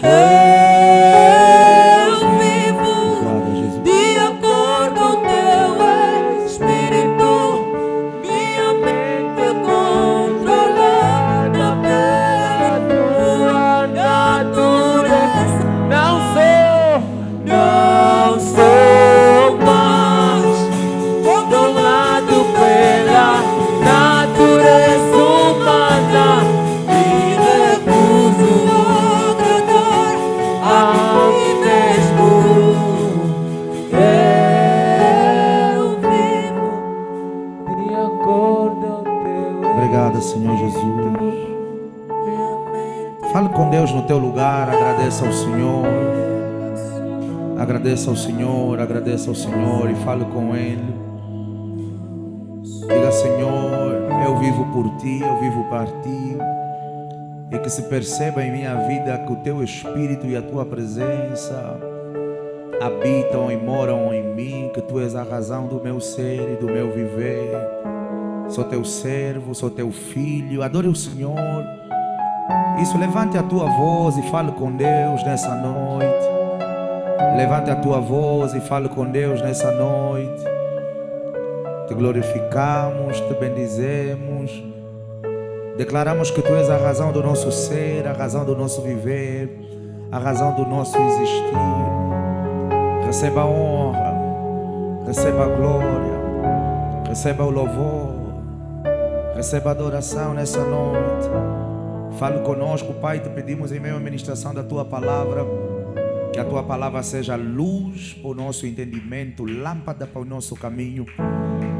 Eu vivo de acordo com teu Espírito, minha mente controlada pela tua natureza. Não sou mais controlado pela natureza humana. Me recuso a agradar a mim mesmo. Eu vivo de acordo ao teu. Obrigado, Senhor Jesus. Fale com Deus no teu lugar. Agradeça ao Senhor. Agradeça ao Senhor. Agradeça ao Senhor e fale com Ele. Diga: Senhor, eu vivo por Ti, eu vivo para Ti. E que se perceba em minha vida que o Teu Espírito e a Tua presença habitam e moram em mim. Que Tu és a razão do meu ser e do meu viver. Sou Teu servo, sou Teu filho. Adore o Senhor. Isso, levante a tua voz e fale com Deus nessa noite. Levante a tua voz e fale com Deus nessa noite. Te glorificamos, te bendizemos. Declaramos que Tu és a razão do nosso ser, a razão do nosso viver, a razão do nosso existir. Receba a honra, receba a glória, receba o louvor, receba a adoração nessa noite. Fale conosco, Pai, te pedimos em meio à ministração da Tua palavra, que a Tua palavra seja luz para o nosso entendimento, lâmpada para o nosso caminho,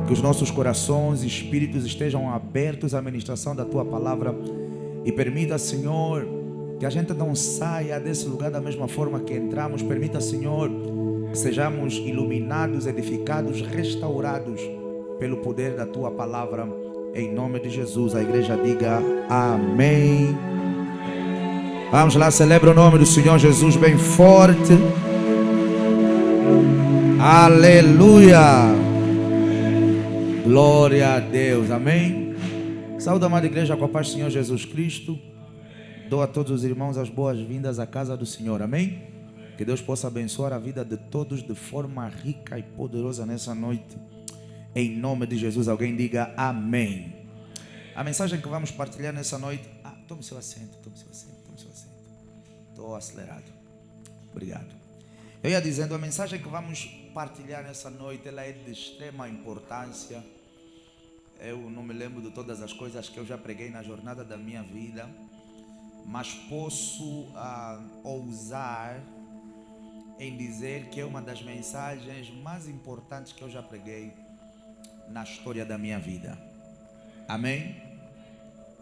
que os nossos corações e espíritos estejam abertos à ministração da Tua palavra e permita, Senhor, que a gente não saia desse lugar da mesma forma que entramos. Permita, Senhor, que sejamos iluminados, edificados, restaurados pelo poder da Tua palavra. Em nome de Jesus, a igreja diga amém. Vamos lá, celebra o nome do Senhor Jesus bem forte. Aleluia. Glória a Deus, amém. Saúde, amada igreja, com a paz do Senhor Jesus Cristo. Dou a todos os irmãos as boas-vindas à casa do Senhor, amém. Que Deus possa abençoar a vida de todos de forma rica e poderosa nessa noite. Em nome de Jesus, alguém diga amém. A mensagem que vamos partilhar nessa noite. Tome seu assento, tome seu assento, tome seu assento. Estou acelerado. Obrigado. Eu ia dizendo, a mensagem que vamos partilhar nessa noite, ela é de extrema importância. Eu não me lembro de todas as coisas que eu já preguei na jornada da minha vida, mas posso ousar em dizer que é uma das mensagens mais importantes que eu já preguei na história da minha vida. Amém?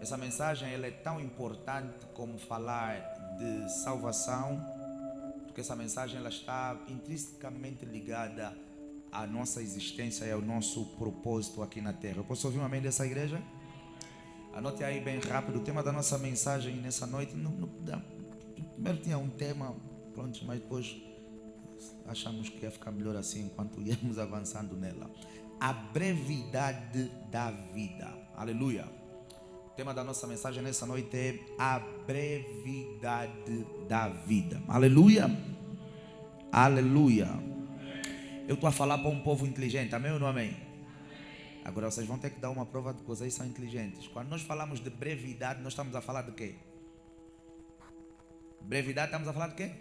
Essa mensagem ela é tão importante como falar de salvação, porque essa mensagem ela está intrinsecamente ligada à nossa existência e ao nosso propósito aqui na terra. Eu posso ouvir um amém dessa igreja? Anote aí bem rápido o tema da nossa mensagem nessa noite. Primeiro tinha um tema, pronto, mas depois achamos que ia ficar melhor assim enquanto íamos avançando nela. A brevidade da vida. Aleluia. O tema da nossa mensagem nessa noite é a brevidade da vida. Aleluia. Aleluia. Eu estou a falar para um povo inteligente, amém ou não amém? Agora vocês vão ter que dar uma prova de que vocês são inteligentes. Quando nós falamos de brevidade, nós estamos a falar de quê? Brevidade, estamos a falar de quê?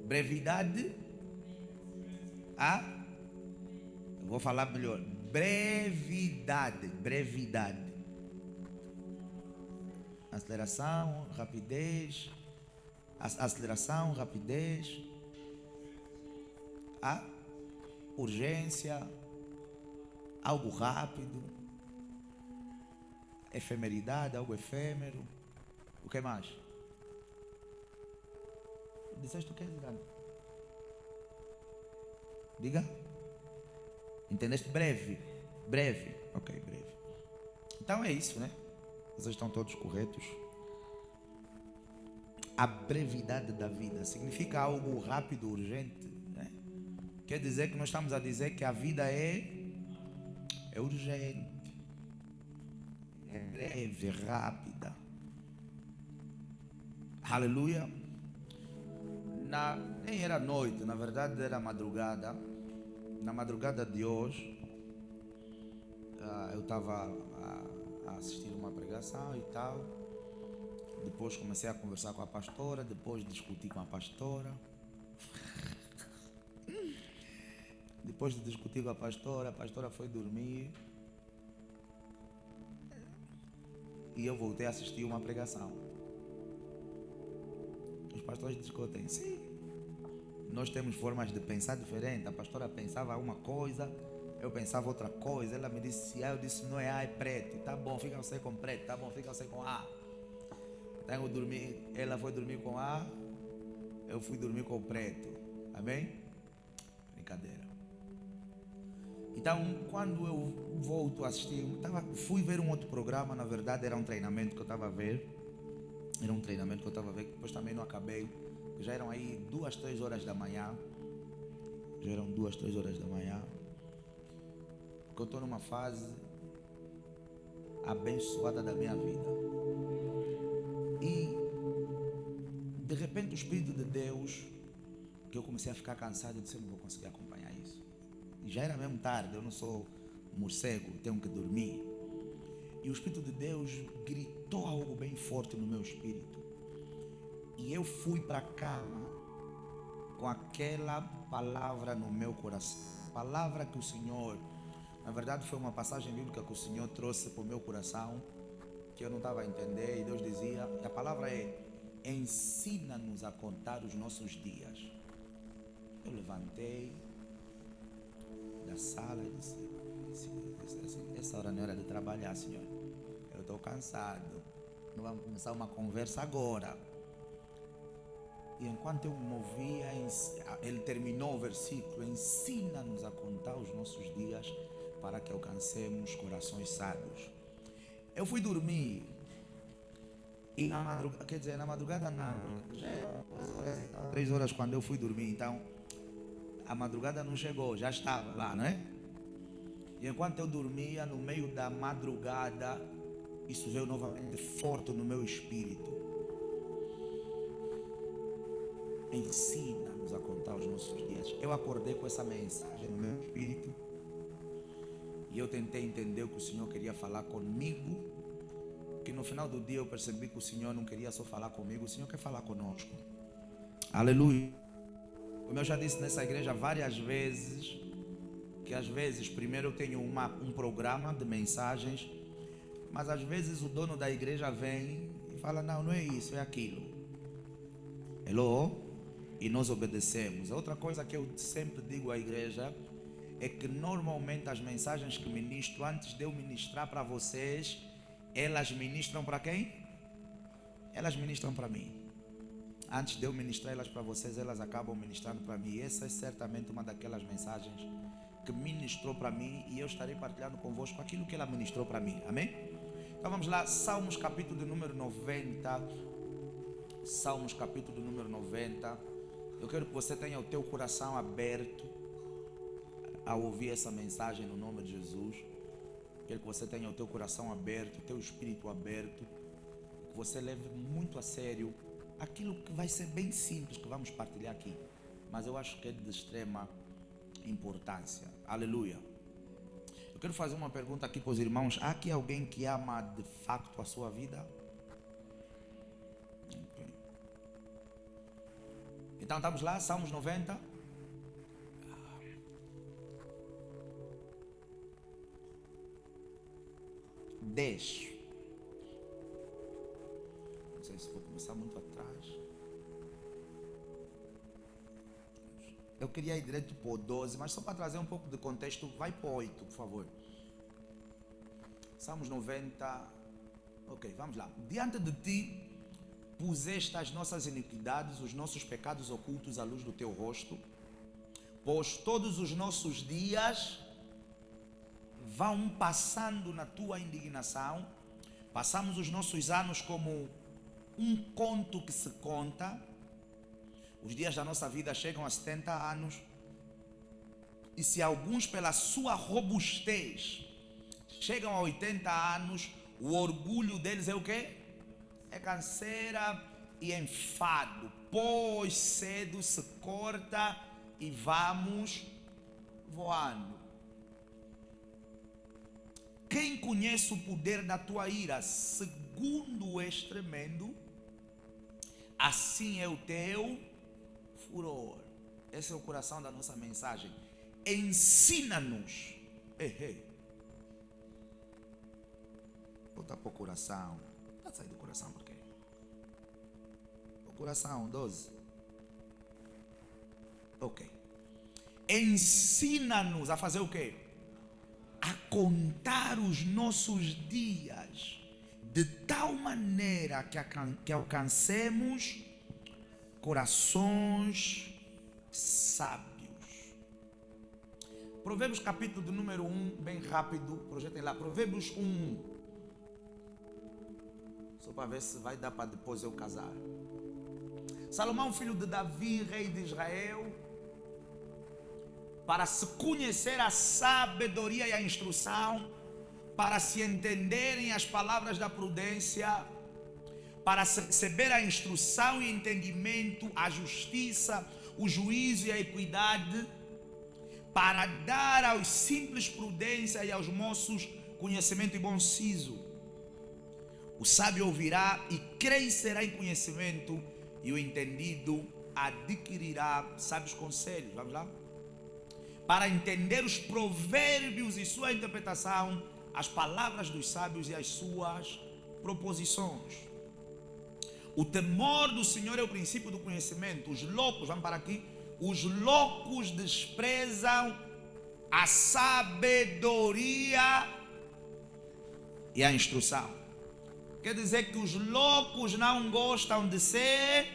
Brevidade. Eu vou falar melhor. Brevidade. Brevidade. Aceleração, rapidez. Aceleração, rapidez. Urgência. Algo rápido. Efemeridade, algo efêmero. O que mais? Disseste o que, Zidane? Diga. Entendeste? Breve. Breve. Ok, breve. Então é isso, né? Vocês estão todos corretos. A brevidade da vida significa algo rápido, urgente, né? Quer dizer que nós estamos a dizer que a vida é urgente, é breve, é rápida. Aleluia. Nem era noite, na verdade era madrugada. Na madrugada de hoje, eu estava a assistir uma pregação e tal. Depois comecei a conversar com a pastora, depois discuti com a pastora. Depois de discutir com a pastora foi dormir. E eu voltei a assistir uma pregação. Os pastores discutem, sim. Nós temos formas de pensar diferentes. A pastora pensava uma coisa, eu pensava outra coisa. Ela me disse A, eu disse não é A, é preto. Tá bom, fica você com preto. Tá bom, fica você com A. Então eu dormi, ela foi dormir com A, eu fui dormir com preto. Amém? Brincadeira. Então, quando eu volto a assistir, fui ver um outro programa. Na verdade era um treinamento que eu estava a ver. Depois também não acabei. Já eram aí 2, 3 horas da manhã. Que eu estou numa fase abençoada da minha vida. E de repente o Espírito de Deus, que eu comecei a ficar cansado, eu disse, eu não vou conseguir acompanhar isso. E já era mesmo tarde, eu não sou morcego, tenho que dormir. E o Espírito de Deus gritou algo bem forte no meu espírito. E eu fui para a cama com aquela palavra no meu coração. Palavra que o Senhor, na verdade foi uma passagem bíblica que o Senhor trouxe para o meu coração, que eu não estava a entender. E Deus dizia, e a palavra é, ensina-nos a contar os nossos dias. Eu levantei da sala e disse, essa hora não é hora de trabalhar, Senhor. Eu estou cansado. Não vamos começar uma conversa agora. E enquanto eu me movia, ele terminou o versículo, ensina-nos a contar os nossos dias para que alcancemos corações sábios. Eu fui dormir e na madrugada não, 3 horas quando eu fui dormir, então a madrugada não chegou, já estava lá, não é? E enquanto eu dormia, no meio da madrugada, isso veio novamente forte no meu espírito. Ensina-nos a contar os nossos dias. Eu acordei com essa mensagem no meu espírito e eu tentei entender o que o Senhor queria falar comigo. Que no final do dia eu percebi que o Senhor não queria só falar comigo, o Senhor quer falar conosco. Aleluia. Como eu já disse nessa igreja várias vezes, que às vezes primeiro eu tenho um programa de mensagens, mas às vezes o dono da igreja vem e fala, não é isso, é aquilo. Hello? E nós obedecemos. Outra coisa que eu sempre digo à igreja é que normalmente as mensagens que ministro, antes de eu ministrar para vocês, elas ministram para quem? Elas ministram para mim. Antes de eu ministrar elas para vocês, elas acabam ministrando para mim. Essa é certamente uma daquelas mensagens que ministrou para mim e eu estarei partilhando convosco aquilo que ela ministrou para mim. Amém? Então vamos lá, Salmos capítulo número 90. Salmos capítulo número 90. Eu quero que você tenha o teu coração aberto ao ouvir essa mensagem no nome de Jesus. Quero que você tenha o teu coração aberto, o teu espírito aberto, que você leve muito a sério aquilo que vai ser bem simples que vamos partilhar aqui, mas eu acho que é de extrema importância. Aleluia. Eu quero fazer uma pergunta aqui para os irmãos. Há aqui alguém que ama de facto a sua vida? Okay. Então estamos lá, Salmos 90. Não sei se vou começar muito atrás. Eu queria ir direto para o 12, mas só para trazer um pouco de contexto, vai para o 8, por favor. Salmos 90. Ok, vamos lá. Diante de ti puseste as nossas iniquidades, os nossos pecados ocultos à luz do teu rosto, pois todos os nossos dias vão passando na tua indignação. Passamos os nossos anos como um conto que se conta. Os dias da nossa vida chegam a 70 anos. E se alguns pela sua robustez chegam a 80 anos, o orgulho deles é o quê? É canseira, e enfado, pois cedo se corta e vamos voando. Quem conhece o poder da tua ira, segundo és tremendo, assim é o teu furor. Esse é o coração da nossa mensagem. Ensina-nos. Volta para o coração. Está saindo do coração por quê? O coração, 12. Ok. Ensina-nos a fazer o quê? A contar os nossos dias de tal maneira que alcancemos corações sábios. Provérbios capítulo do número 1, bem rápido, projetem lá, Provérbios 1, só para ver se vai dar para depois eu casar. Salomão, filho de Davi, rei de Israel, para se conhecer a sabedoria e a instrução, para se entenderem as palavras da prudência, para se receber a instrução e entendimento, a justiça, o juízo e a equidade, para dar aos simples prudência e aos moços conhecimento e bom siso. O sábio ouvirá e crescerá em conhecimento, e o entendido adquirirá sábios conselhos. Vamos lá? Para entender os provérbios e sua interpretação, as palavras dos sábios e as suas proposições. O temor do Senhor é o princípio do conhecimento. Os loucos, vamos para aqui, os loucos desprezam a sabedoria e a instrução. Quer dizer que os loucos não gostam de ser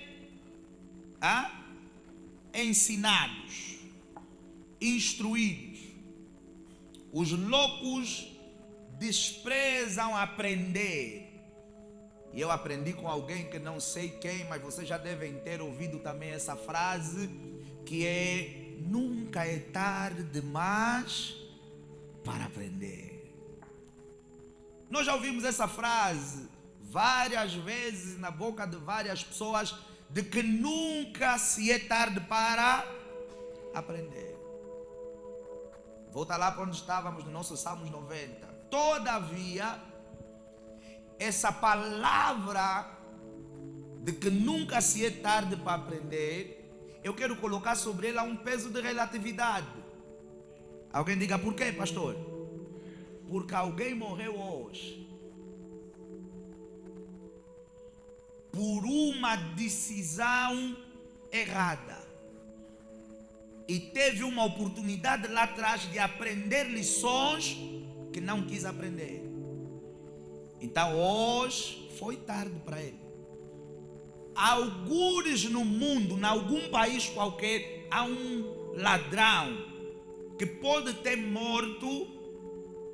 ensinados, instruídos. Os loucos desprezam aprender. E eu aprendi com alguém que não sei quem, mas vocês já devem ter ouvido também essa frase, que é: nunca é tarde demais para aprender. Nós já ouvimos essa frase várias vezes na boca de várias pessoas, de que nunca se é tarde para aprender. Volta lá para onde estávamos no nosso Salmos 90. Todavia, essa palavra de que nunca se é tarde para aprender, eu quero colocar sobre ela um peso de relatividade. Alguém diga: por quê, pastor? Porque alguém morreu hoje por uma decisão errada e teve uma oportunidade lá atrás de aprender lições que não quis aprender. Então hoje foi tarde para ele. Algures no mundo, em algum país qualquer, há um ladrão que pode ter morto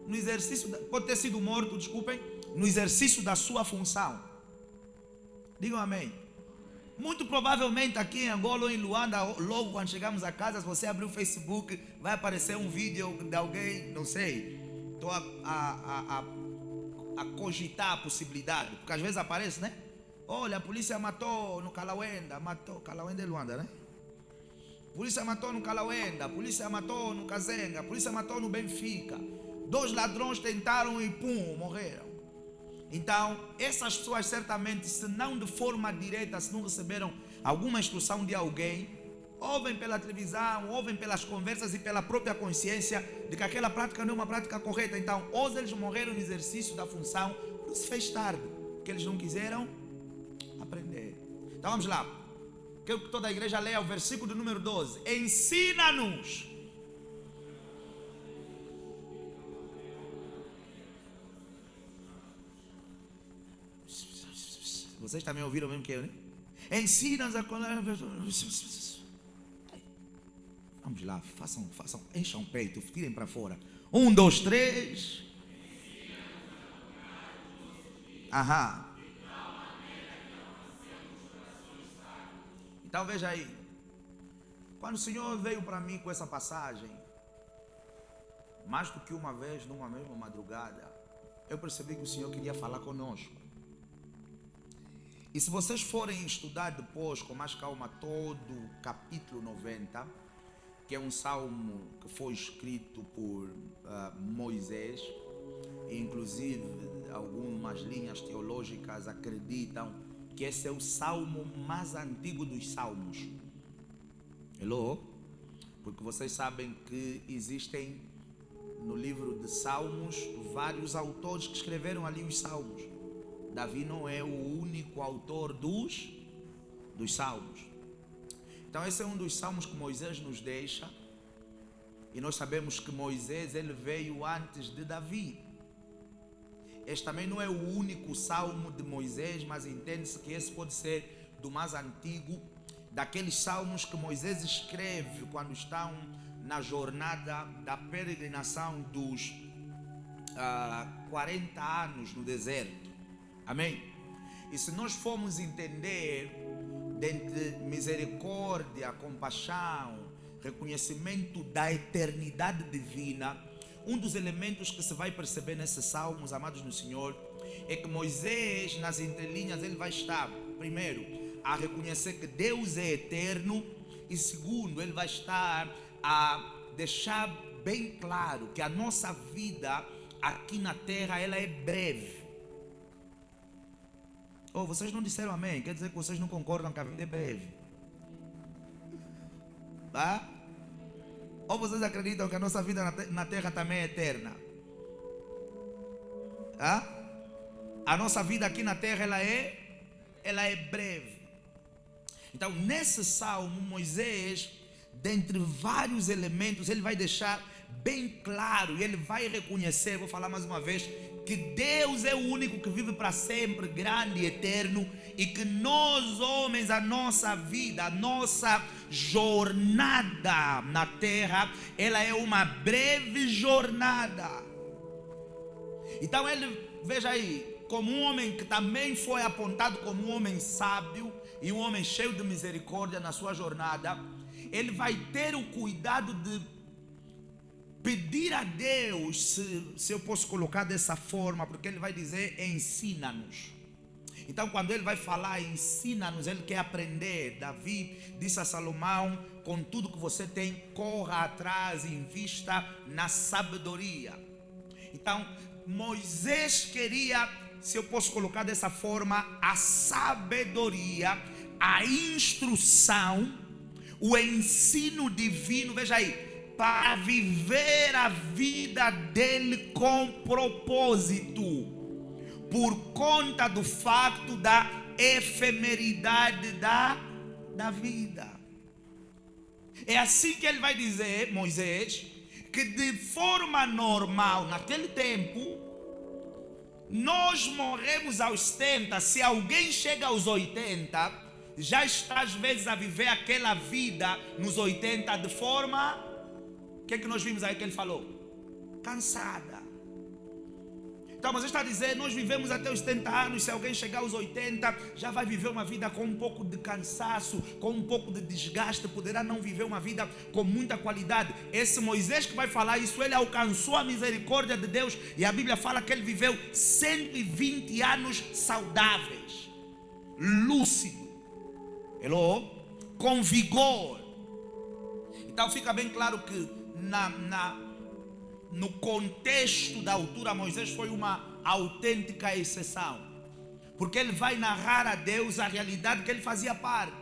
no exercício, pode ter sido morto, desculpem, no exercício da sua função. Digam amém. Muito provavelmente aqui em Angola ou em Luanda, logo quando chegamos a casa, se você abrir o Facebook, vai aparecer um vídeo de alguém, não sei, estou a cogitar a possibilidade, porque às vezes aparece, né? Olha, a polícia matou no Calauenda, Calauenda é Luanda, né? Polícia matou no Calauenda, polícia matou no Kazenga, polícia matou no Benfica. 2 ladrões tentaram e pum, morreram. Então, essas pessoas certamente, se não de forma direta, se não receberam alguma instrução de alguém, ouvem pela televisão, ouvem pelas conversas e pela própria consciência de que aquela prática não é uma prática correta. Então, hoje eles morreram no exercício da função, por isso fez tarde, porque eles não quiseram aprender. Então vamos lá. Quero que toda a igreja leia o versículo do número 12. Ensina-nos. Vocês também ouviram o mesmo que eu, né? Ensina-nos a... Vamos lá, façam, encham o peito, tirem para fora. 1, 2, 3. Aham. Então veja aí. Quando o Senhor veio para mim com essa passagem, mais do que uma vez, numa mesma madrugada, eu percebi que o Senhor queria falar conosco. E se vocês forem estudar depois com mais calma todo o capítulo 90, que é um salmo que foi escrito por Moisés, e inclusive algumas linhas teológicas acreditam que esse é o salmo mais antigo dos salmos. Hello? Porque vocês sabem que existem no livro de Salmos vários autores que escreveram ali os salmos. Davi não é o único autor dos salmos. Então esse é um dos salmos que Moisés nos deixa. E nós sabemos que Moisés ele veio antes de Davi. Este também não é o único salmo de Moisés, mas entende-se que esse pode ser do mais antigo, daqueles salmos que Moisés escreve quando estão na jornada da peregrinação dos 40 anos no deserto. Amém? E se nós formos entender, dentre misericórdia, compaixão, reconhecimento da eternidade divina, um dos elementos que se vai perceber nesses salmos, amados no Senhor, é que Moisés, nas entrelinhas, ele vai estar, primeiro, a reconhecer que Deus é eterno, e segundo, ele vai estar a deixar bem claro que a nossa vida aqui na terra, ela é breve. Oh, vocês não disseram amém, quer dizer que vocês não concordam que a vida é breve. Tá? Ou vocês acreditam que a nossa vida na terra também é eterna? Tá? A nossa vida aqui na terra, ela é breve. Então, nesse salmo, Moisés, dentre vários elementos, ele vai deixar bem claro, e ele vai reconhecer, vou falar mais uma vez, que Deus é o único que vive para sempre, grande e eterno, e que nós homens, a nossa vida, a nossa jornada na terra, ela é uma breve jornada. Então ele, veja aí, como um homem que também foi apontado como um homem sábio e um homem cheio de misericórdia na sua jornada, ele vai ter o cuidado de pedir a Deus, se eu posso colocar dessa forma, porque ele vai dizer, ensina-nos. Então quando ele vai falar ensina-nos, ele quer aprender. Davi disse a Salomão, com tudo que você tem, corra atrás e invista na sabedoria. Então Moisés queria, se eu posso colocar dessa forma, a sabedoria, a instrução, o ensino divino, veja aí, para viver a vida dele com propósito, por conta do facto da efemeridade da vida. É assim que ele vai dizer, Moisés, que de forma normal, naquele tempo, nós morremos aos 70, se alguém chega aos 80, já está às vezes a viver aquela vida nos 80 de forma... O que é que nós vimos aí que ele falou? Cansada. Então, mas ele está a dizer, nós vivemos até os 70 anos, se alguém chegar aos 80, já vai viver uma vida com um pouco de cansaço, com um pouco de desgaste, poderá não viver uma vida com muita qualidade. Esse Moisés que vai falar isso, ele alcançou a misericórdia de Deus, e a Bíblia fala que ele viveu 120 anos saudáveis, lúcido, com vigor. Então fica bem claro que no contexto da altura, Moisés foi uma autêntica exceção, porque ele vai narrar a Deus a realidade que ele fazia parte,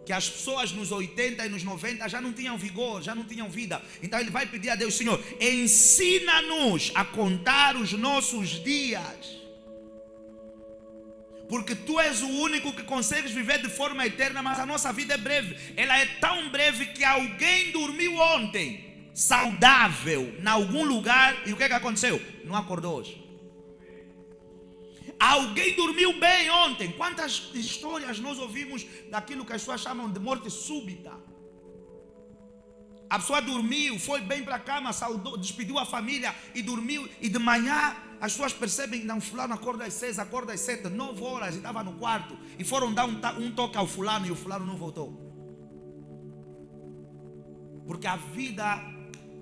que as pessoas nos 80 e nos 90 já não tinham vigor, já não tinham vida. Então ele vai pedir a Deus, Senhor, ensina-nos a contar os nossos dias, porque tu és o único que consegues viver de forma eterna, mas a nossa vida é breve. Ela é tão breve que alguém dormiu ontem, saudável, em algum lugar, e o que aconteceu? Não acordou hoje. Alguém dormiu bem ontem. Quantas histórias nós ouvimos daquilo que as pessoas chamam de morte súbita? A pessoa dormiu, foi bem para a cama, saudou, despediu a família e dormiu, e de manhã as pessoas percebem, não, fulano acorda às 6, acorda às 7, 9 horas, e estava no quarto, e foram dar um toque ao fulano, e o fulano não voltou. Porque a vida,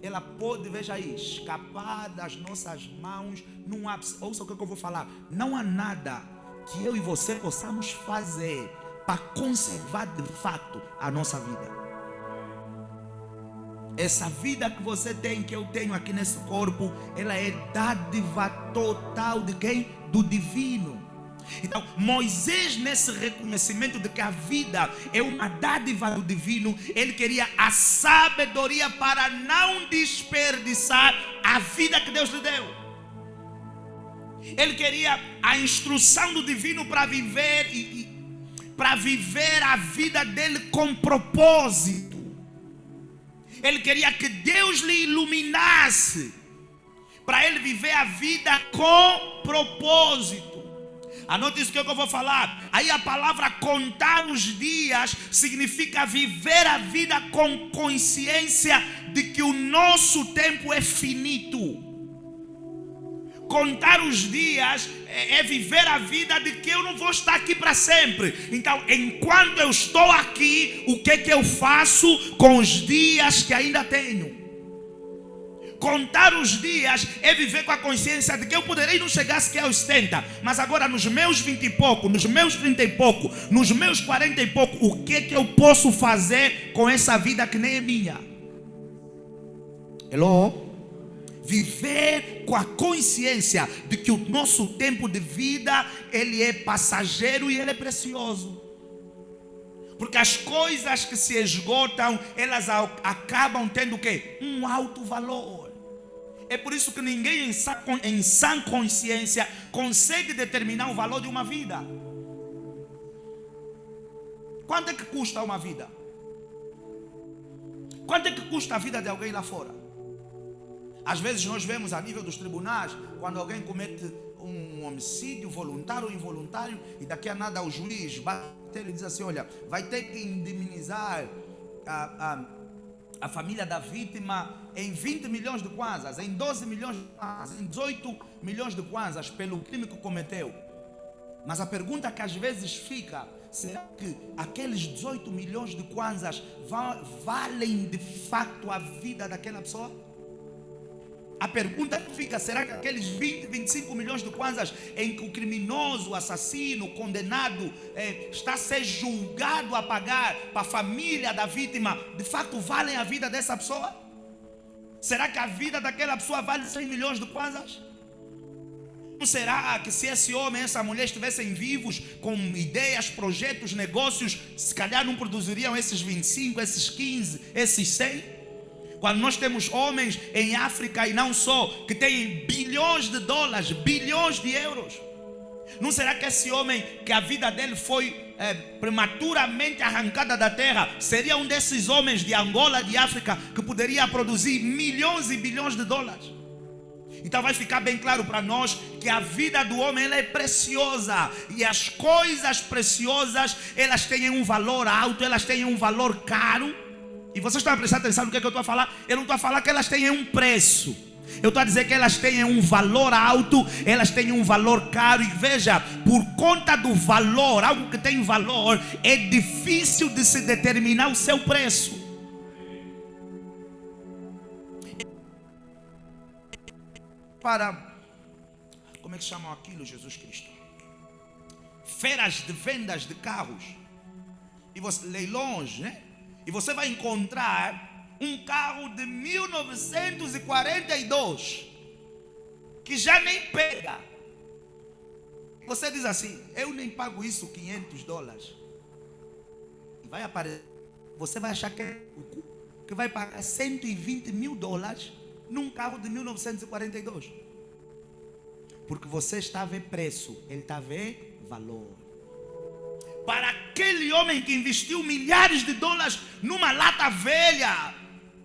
ela pode, veja aí, escapar das nossas mãos. Não há, ouça o que eu vou falar, não há nada que eu e você possamos fazer para conservar de fato a nossa vida. Essa vida que você tem, que eu tenho aqui nesse corpo, ela é dádiva total de quem? Do divino. Então, Moisés, nesse reconhecimento de que a vida é uma dádiva do divino, ele queria a sabedoria para não desperdiçar a vida que Deus lhe deu. Ele queria a instrução do divino para viver para viver a vida dele com propósito. Ele queria que Deus lhe iluminasse para ele viver a vida com propósito. Anote isso que eu vou falar. Aí a palavra contar os dias significa viver a vida com consciência de que o nosso tempo é finito. Contar os dias é viver a vida de que eu não vou estar aqui para sempre. Então, enquanto eu estou aqui, o que eu faço com os dias que ainda tenho? Contar os dias é viver com a consciência de que eu poderei não chegar sequer aos 70, mas agora nos meus 20 e pouco, nos meus 30 e pouco, nos meus 40 e pouco, o que eu posso fazer com essa vida que nem é minha? Hello? Viver com a consciência de que o nosso tempo de vida, ele é passageiro e ele é precioso. Porque as coisas que se esgotam, elas acabam tendo o quê? Um alto valor. É por isso que ninguém em sã consciência consegue determinar o valor de uma vida. Quanto é que custa uma vida? Quanto é que custa a vida de alguém lá fora? Às vezes nós vemos a nível dos tribunais, quando alguém comete um homicídio voluntário ou involuntário, e daqui a nada o juiz bate e diz assim: olha, vai ter que indemnizar a família da vítima em 20 milhões de kwanzas, em 12 milhões de kwanzas, em 18 milhões de kwanzas pelo crime que cometeu. Mas a pergunta que às vezes fica: será que aqueles 18 milhões de kwanzas valem de fato a vida daquela pessoa? A pergunta que fica: será que aqueles 20, 25 milhões de kwanzas em que o criminoso, o assassino, o condenado está a ser julgado a pagar para a família da vítima, de fato valem a vida dessa pessoa? Será que a vida daquela pessoa vale 100 milhões de kwanzas? Não será que se esse homem e essa mulher estivessem vivos com ideias, projetos, negócios, se calhar não produziriam esses 25, esses 15, esses 100? Quando nós temos homens em África e não só, que têm bilhões de dólares, bilhões de euros, não será que esse homem, que a vida dele foi prematuramente arrancada da terra, seria um desses homens de Angola, de África, que poderia produzir milhões e bilhões de dólares? Então vai ficar bem claro para nós que a vida do homem, ela é preciosa, e as coisas preciosas, elas têm um valor alto, elas têm um valor caro. E vocês estão a prestar atenção no que eu estou a falar? Eu não estou a falar que elas têm um preço. Eu estou a dizer que elas têm um valor alto, elas têm um valor caro. E veja, por conta do valor, algo que tem valor, é difícil de se determinar o seu preço. Como é que chamam aquilo, Jesus Cristo? Feiras de vendas de carros. E leilões, né? E você vai encontrar um carro de 1942 que já nem pega. Você diz assim: eu nem pago isso, $500. E vai aparecer, você vai achar que vai pagar $120 mil num carro de 1942. Porque você está a ver preço, ele está a ver valor. Para aquele homem que investiu milhares de dólares numa lata velha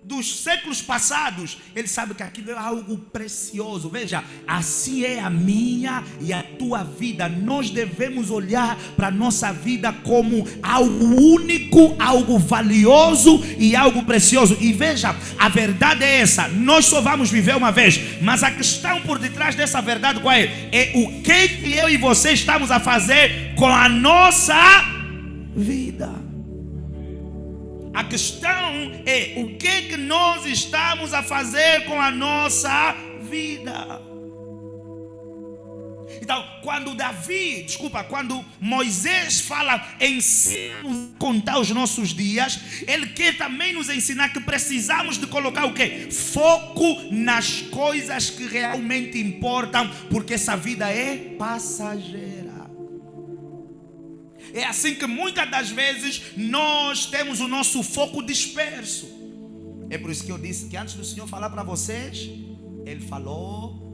dos séculos passados, ele sabe que aquilo é algo precioso. Veja, assim é a minha e a tua vida. Nós devemos olhar para a nossa vida como algo único, algo valioso e algo precioso. E veja, a verdade é essa: nós só vamos viver uma vez. Mas a questão por detrás dessa verdade qual é? É o que eu e você estamos a fazer com a nossa vida. A questão é o que nós estamos a fazer com a nossa vida. Então, quando Moisés fala ensina-nos a contar os nossos dias, ele quer também nos ensinar que precisamos de colocar o quê? Foco nas coisas que realmente importam, porque essa vida é passageira. É assim que muitas das vezes nós temos o nosso foco disperso. É por isso que eu disse que antes do Senhor falar para vocês, Ele falou.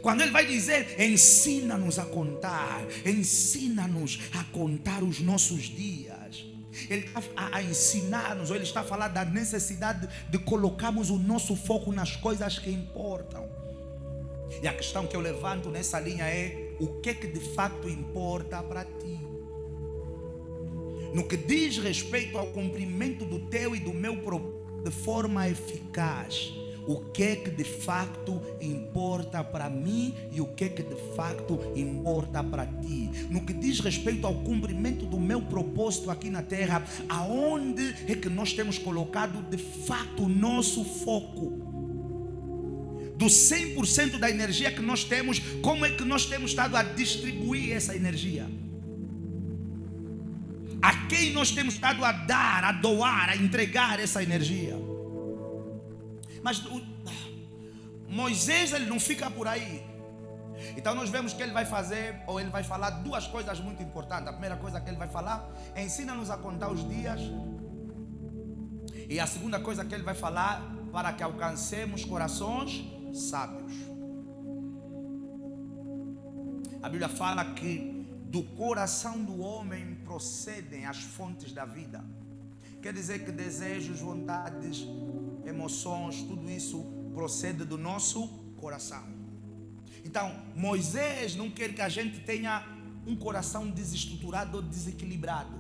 Quando Ele vai dizer, ensina-nos a contar, ensina-nos a contar os nossos dias, Ele está a ensinar-nos, ou Ele está a falar da necessidade de colocarmos o nosso foco nas coisas que importam. E a questão que eu levanto nessa linha é, o que de fato importa para ti? No que diz respeito ao cumprimento do teu e do meu propósito de forma eficaz, o que de facto importa para mim e o que de facto importa para ti. No que diz respeito ao cumprimento do meu propósito aqui na terra, aonde é que nós temos colocado de fato o nosso foco? Do 100% da energia que nós temos, como é que nós temos estado a distribuir essa energia? A quem nós temos estado a dar, a doar, a entregar essa energia? Mas Moisés, ele não fica por aí. Então nós vemos que ele vai fazer, ou ele vai falar duas coisas muito importantes. A primeira coisa que ele vai falar é ensina-nos a contar os dias. E a segunda coisa que ele vai falar, para que alcancemos corações sábios. A Bíblia fala que do coração do homem procedem as fontes da vida. Quer dizer que desejos, vontades, emoções, tudo isso procede do nosso coração. Então, Moisés não quer que a gente tenha um coração desestruturado ou desequilibrado.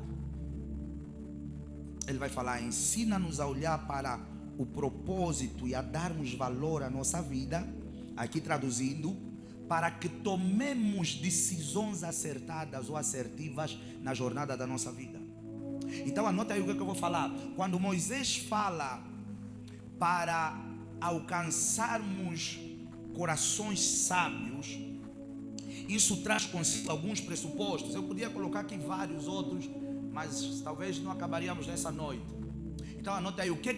Ele vai falar, ensina-nos a olhar para o propósito e a darmos valor à nossa vida, aqui traduzindo, para que tomemos decisões acertadas ou assertivas na jornada da nossa vida. Então anota aí o que eu vou falar. Quando Moisés fala para alcançarmos corações sábios, isso traz consigo alguns pressupostos. Eu podia colocar aqui vários outros, mas talvez não acabaríamos nessa noite. Então anota aí o que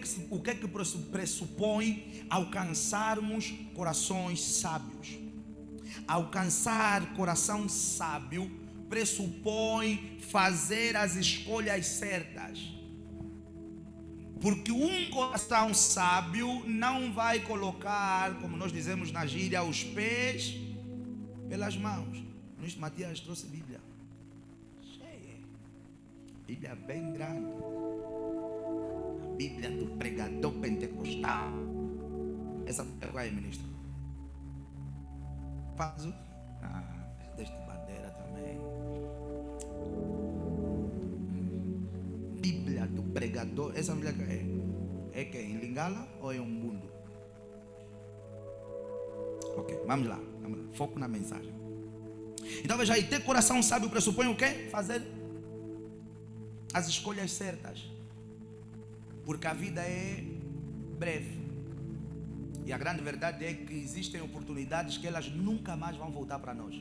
pressupõe alcançarmos corações sábios. Alcançar coração sábio pressupõe fazer as escolhas certas. Porque um coração sábio não vai colocar, como nós dizemos na gíria, os pés pelas mãos. Luiz Matias trouxe Bíblia cheia, Bíblia bem grande, a Bíblia do pregador pentecostal. Essa qual é, ministro? Pazo? Deste bandeira também. Bíblia do pregador. Essa Bíblia é que em Lingala ou é um mundo? Ok, vamos lá. Foco na mensagem. Então veja aí, ter coração sábio pressupõe o quê? Fazer as escolhas certas. Porque a vida é breve. E a grande verdade é que existem oportunidades que elas nunca mais vão voltar para nós.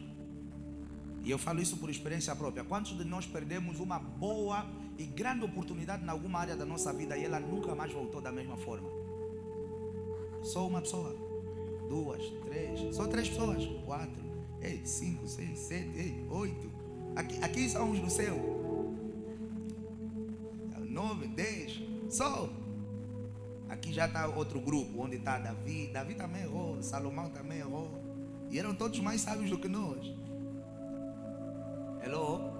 E eu falo isso por experiência própria. Quantos de nós perdemos uma boa e grande oportunidade em alguma área da nossa vida e ela nunca mais voltou da mesma forma? Só uma pessoa, duas, três, só 3 pessoas, 4, 5, 6, 7, 8. Aqui são os do céu. 9, 10, só. Aqui já está outro grupo, onde está Davi. Davi também errou, Salomão também errou. E eram todos mais sábios do que nós. Hello?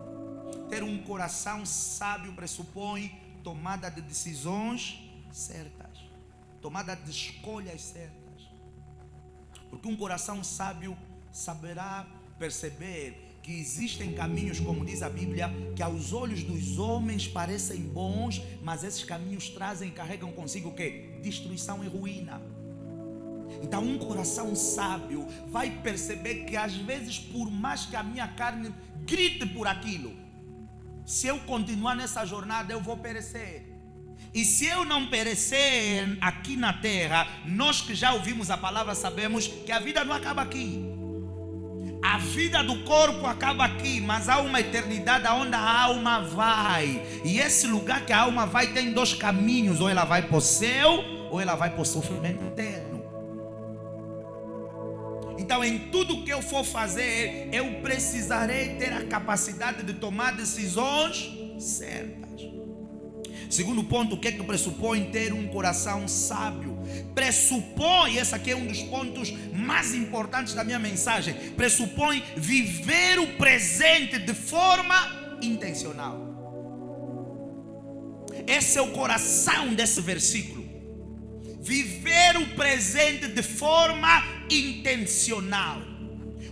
Ter um coração sábio pressupõe tomada de decisões certas. Tomada de escolhas certas. Porque um coração sábio saberá perceber que existem caminhos, como diz a Bíblia, que aos olhos dos homens parecem bons, mas esses caminhos carregam consigo o quê? Destruição e ruína. Então um coração sábio vai perceber que às vezes, por mais que a minha carne grite por aquilo, se eu continuar nessa jornada eu vou perecer. E se eu não perecer aqui na terra, nós que já ouvimos a palavra sabemos que a vida não acaba aqui. A vida do corpo acaba aqui, mas há uma eternidade onde a alma vai. E esse lugar que a alma vai tem dois caminhos: ou ela vai para o céu, ou ela vai para o sofrimento eterno. Então, em tudo que eu for fazer, eu precisarei ter a capacidade de tomar decisões certas. Segundo ponto, o que é que pressupõe ter um coração sábio? Pressupõe, esse aqui é um dos pontos mais importantes da minha mensagem, pressupõe viver o presente de forma intencional. Esse é o coração desse versículo. Viver o presente de forma intencional.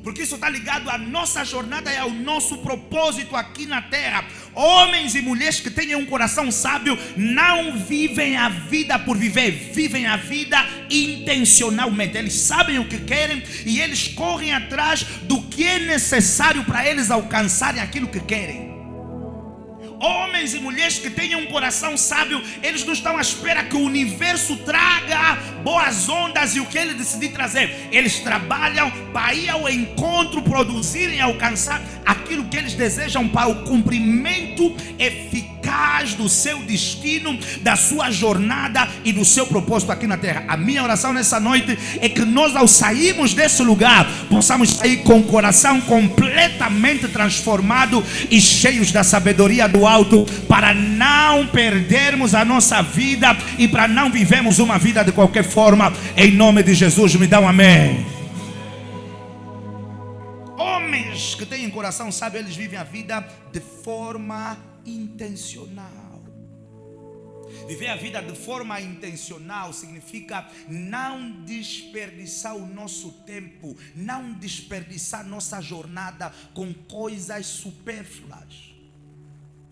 Porque isso está ligado à nossa jornada e ao nosso propósito aqui na terra. Homens e mulheres que tenham um coração sábio não vivem a vida por viver, vivem a vida intencionalmente. Eles sabem o que querem e eles correm atrás do que é necessário para eles alcançarem aquilo que querem. Homens e mulheres que tenham um coração sábio, eles não estão à espera que o universo traga boas ondas e o que ele decidir trazer. Eles trabalham para ir ao encontro, produzirem e alcançar aquilo que eles desejam para o cumprimento eficaz do seu destino, da sua jornada e do seu propósito aqui na terra. A minha oração nessa noite é que nós, ao sairmos desse lugar, possamos sair com o coração completamente transformado e cheios da sabedoria do alto, para não perdermos a nossa vida e para não vivermos uma vida de qualquer forma. Em nome de Jesus, me dá um amém. Homens que têm coração sábio, eles vivem a vida de forma intencional. Viver a vida de forma intencional significa não desperdiçar o nosso tempo, não desperdiçar nossa jornada com coisas supérfluas.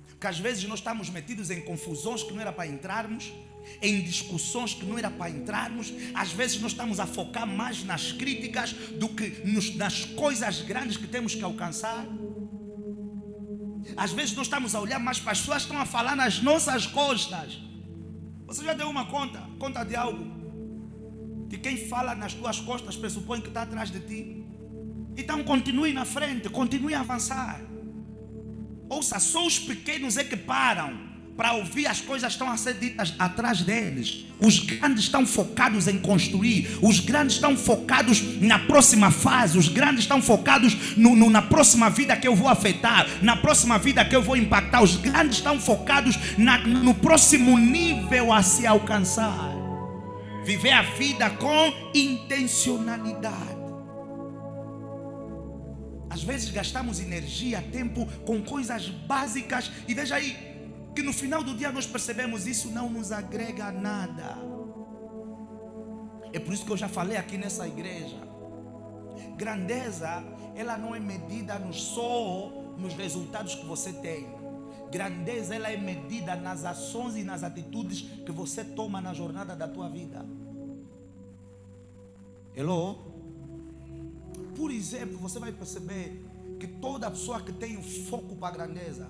Porque às vezes nós estamos metidos em confusões que não era para entrarmos, em discussões que não era para entrarmos. Às vezes nós estamos a focar mais nas críticas do que nas coisas grandes que temos que alcançar. Às vezes nós estamos a olhar mais para as pessoas que estão a falar nas nossas costas. Você já deu uma conta de algo? Que quem fala nas tuas costas pressupõe que está atrás de ti. Então continue na frente, continue a avançar. Ouça, só os pequenos é que param para ouvir as coisas que estão a ser ditas atrás deles. Os grandes estão focados em construir. Os grandes estão focados na próxima fase. Os grandes estão focados na próxima vida que eu vou afetar, na próxima vida que eu vou impactar. Os grandes estão focados no próximo nível a se alcançar. Viver a vida com intencionalidade. Às vezes gastamos energia, tempo com coisas básicas, e veja aí que no final do dia nós percebemos isso não nos agrega nada. É por isso que eu já falei aqui nessa igreja. Grandeza, ela não é medida só nos resultados que você tem. Grandeza, ela é medida nas ações e nas atitudes que você toma na jornada da tua vida. Hello? Por exemplo, você vai perceber que toda pessoa que tem um foco para a grandeza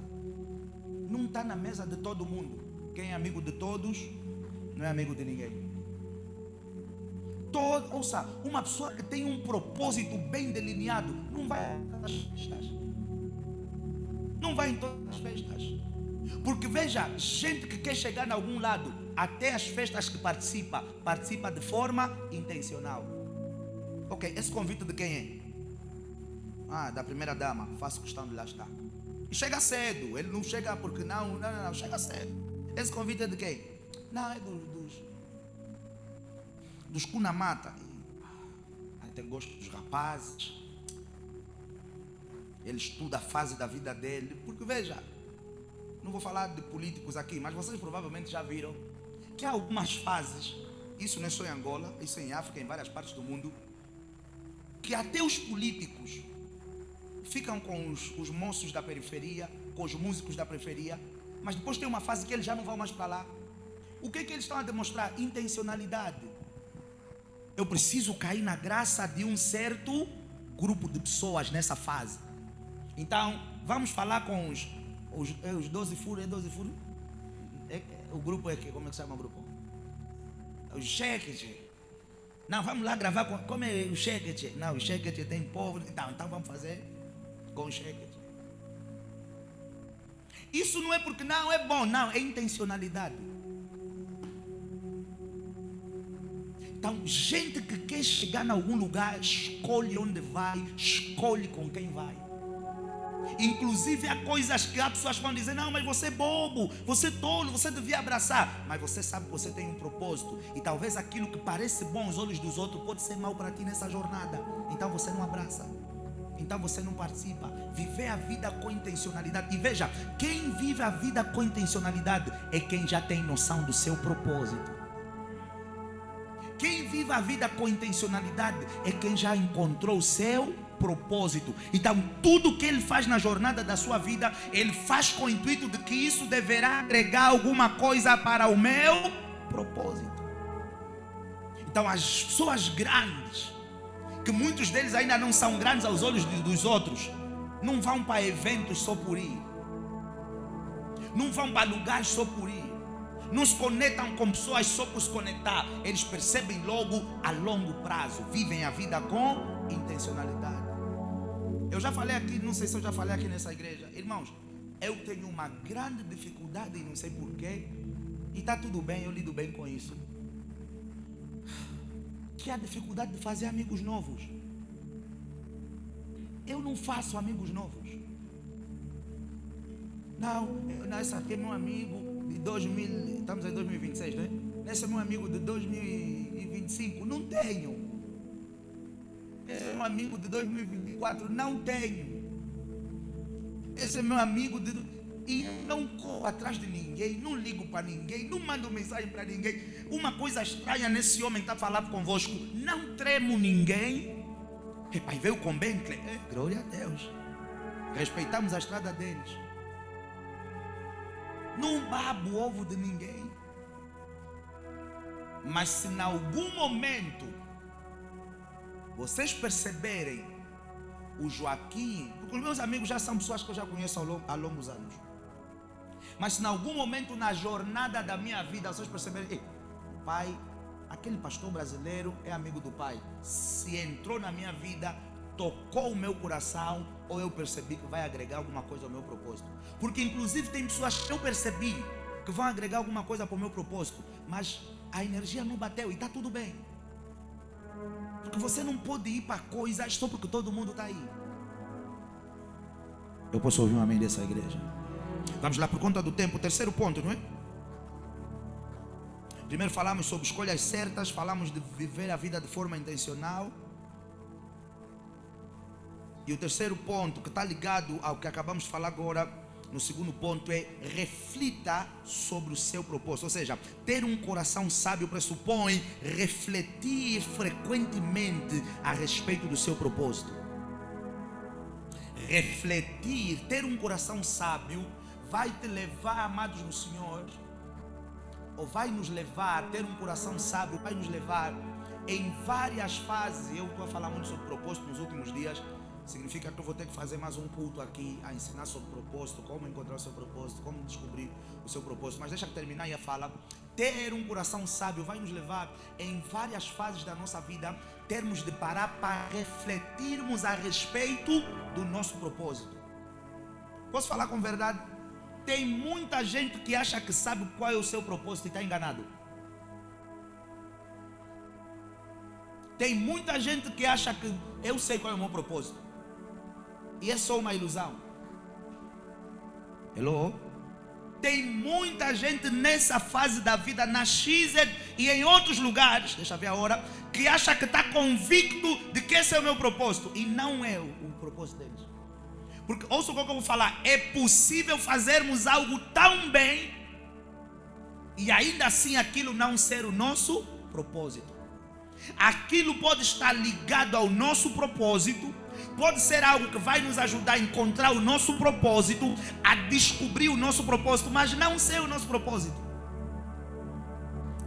não está na mesa de todo mundo. Quem é amigo de todos não é amigo de ninguém. Ouça, uma pessoa que tem um propósito bem delineado não vai em todas as festas. Não vai em todas as festas. Porque veja, gente que quer chegar em algum lado, até as festas que participa de forma intencional. Ok, esse convite de quem é? Da primeira dama. Faço questão de lá estar. E chega cedo. Ele não chega porque não, chega cedo. Esse convite é de quem? Não, é dos Cunamata. Tem gosto dos rapazes. Ele estuda a fase da vida dele. Porque veja, não vou falar de políticos aqui, mas vocês provavelmente já viram que há algumas fases, isso não é só em Angola, isso é em África, em várias partes do mundo, que até os políticos ficam com os moços da periferia, com os músicos da periferia, mas depois tem uma fase que eles já não vão mais para lá. O que é que eles estão a demonstrar? Intencionalidade. Eu preciso cair na graça de um certo grupo de pessoas nessa fase. Então, vamos falar com os 12 furos. É 12 furos? O grupo é que? Como é que se chama o grupo? Os cheques. Não, vamos lá gravar como é o Sheket. Não, o Sheket tem povo. Então vamos fazer com o Sheket. Isso não é porque não é bom, não, é intencionalidade. Então, gente que quer chegar em algum lugar, escolhe onde vai, escolhe com quem vai. Inclusive há coisas que as pessoas vão dizer: não, mas você é bobo, você é tolo, você devia abraçar. Mas você sabe que você tem um propósito. E talvez aquilo que parece bom aos olhos dos outros pode ser mal para ti nessa jornada. Então você não abraça, então você não participa. Viver a vida com intencionalidade. E veja, quem vive a vida com intencionalidade é quem já tem noção do seu propósito. Quem vive a vida com intencionalidade é quem já encontrou o seu propósito. Então tudo que ele faz na jornada da sua vida, ele faz com o intuito de que isso deverá agregar alguma coisa para o meu propósito. Então as pessoas grandes, que muitos deles ainda não são grandes aos olhos dos outros, não vão para eventos só por ir, não vão para lugares só por ir, não se conectam com pessoas só por se conectar. Eles percebem logo a longo prazo, vivem a vida com intencionalidade. Eu já falei aqui, não sei se eu já falei aqui nessa igreja, irmãos, eu tenho uma grande dificuldade e não sei porquê, e está tudo bem, eu lido bem com isso, que é a dificuldade de fazer amigos novos. Eu não faço amigos novos. Não, esse aqui é meu amigo de 2000, estamos em 2026, né? Esse é meu amigo de 2025, não tenho. Esse é meu amigo de 2024, não tenho. Esse é meu amigo de... E não corro atrás de ninguém, não ligo para ninguém, não mando mensagem para ninguém. Uma coisa estranha nesse homem está falando convosco: não tremo ninguém. Pai, veio com Bentley, glória a Deus, respeitamos a estrada deles. Não babo o ovo de ninguém. Mas se em algum momento vocês perceberem o Joaquim, porque os meus amigos já são pessoas que eu já conheço há longos anos, mas se em algum momento na jornada da minha vida vocês perceberem: pai, aquele pastor brasileiro é amigo do pai, se entrou na minha vida, tocou o meu coração, ou eu percebi que vai agregar alguma coisa ao meu propósito. Porque inclusive tem pessoas que eu percebi que vão agregar alguma coisa para o meu propósito, mas a energia não bateu, e está tudo bem. Porque você não pode ir para coisas só porque todo mundo está aí. Eu posso ouvir um amém dessa igreja? Vamos lá, por conta do tempo, o terceiro ponto, não é? Primeiro falamos sobre escolhas certas, falamos de viver a vida de forma intencional. E o terceiro ponto, que está ligado ao que acabamos de falar agora, no segundo ponto, é: reflita sobre o seu propósito. Ou seja, ter um coração sábio pressupõe refletir frequentemente a respeito do seu propósito. Refletir, ter um coração sábio vai te levar, amados no Senhor, ou vai nos levar, ter um coração sábio vai nos levar em várias fases. Eu estou a falar muito sobre propósito nos últimos dias. Significa que eu vou ter que fazer mais um culto aqui a ensinar sobre propósito, como encontrar o seu propósito, como descobrir o seu propósito. Mas deixa eu terminar e a fala. Ter um coração sábio vai nos levar em várias fases da nossa vida, termos de parar para refletirmos a respeito do nosso propósito. Posso falar com verdade? Tem muita gente que acha que sabe qual é o seu propósito e está enganado. Tem muita gente que acha que eu sei qual é o meu propósito, e é só uma ilusão. Hello? Tem muita gente nessa fase da vida, na XZ e em outros lugares, deixa eu ver a hora, que acha que está convicto de que esse é o meu propósito, e não é o propósito deles. Porque, ouça o que eu vou falar, é possível fazermos algo tão bem e ainda assim aquilo não ser o nosso propósito. Aquilo pode estar ligado ao nosso propósito, pode ser algo que vai nos ajudar a encontrar o nosso propósito, a descobrir o nosso propósito, mas não ser o nosso propósito.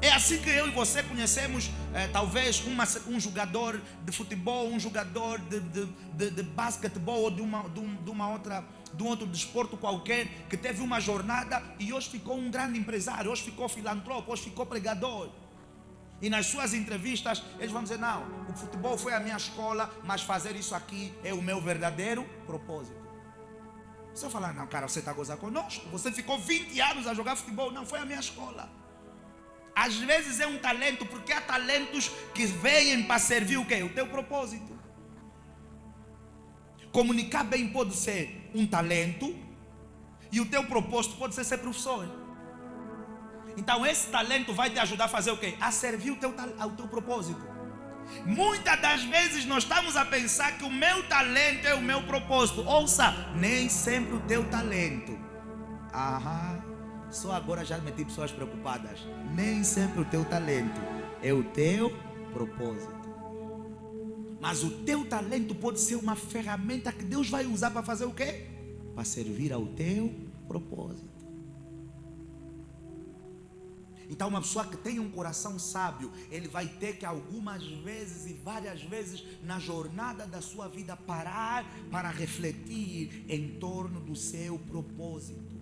É assim que eu e você conhecemos talvez um jogador de futebol, um jogador de basquetebol, ou de um outro desporto qualquer, que teve uma jornada e hoje ficou um grande empresário, hoje ficou filantropo, hoje ficou pregador. E nas suas entrevistas, eles vão dizer, não, o futebol foi a minha escola, mas fazer isso aqui é o meu verdadeiro propósito. Você vai falar, não, cara, você está gozando conosco. Você ficou 20 anos a jogar futebol. Não, foi a minha escola. Às vezes é um talento, porque há talentos que vêm para servir o quê? O teu propósito. Comunicar bem pode ser um talento, e o teu propósito pode ser professor. Então esse talento vai te ajudar a fazer o quê? A servir ao teu propósito. Muitas das vezes nós estamos a pensar que o meu talento é o meu propósito. Ouça, nem sempre o teu talento. Só agora já meti pessoas preocupadas. Nem sempre o teu talento é o teu propósito. Mas o teu talento pode ser uma ferramenta que Deus vai usar para fazer o quê? Para servir ao teu propósito. Então uma pessoa que tem um coração sábio, ele vai ter que algumas vezes e várias vezes na jornada da sua vida parar para refletir em torno do seu propósito.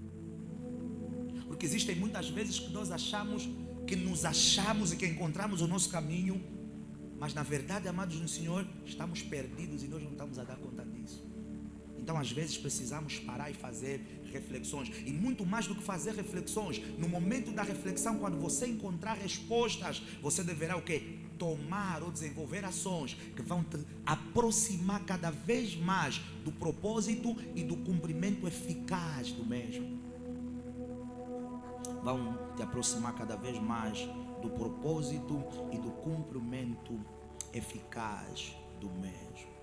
Porque existem muitas vezes que nós achamos que nos achamos e que encontramos o nosso caminho, mas na verdade, amados no Senhor, estamos perdidos e nós não estamos a dar conta disso. Então às vezes precisamos parar e fazer reflexões. E muito mais do que fazer reflexões, no momento da reflexão, quando você encontrar respostas, você deverá o quê? Tomar ou desenvolver ações que vão te aproximar cada vez mais do propósito e do cumprimento eficaz do mesmo. Vão te aproximar cada vez mais do propósito e do cumprimento eficaz do mesmo.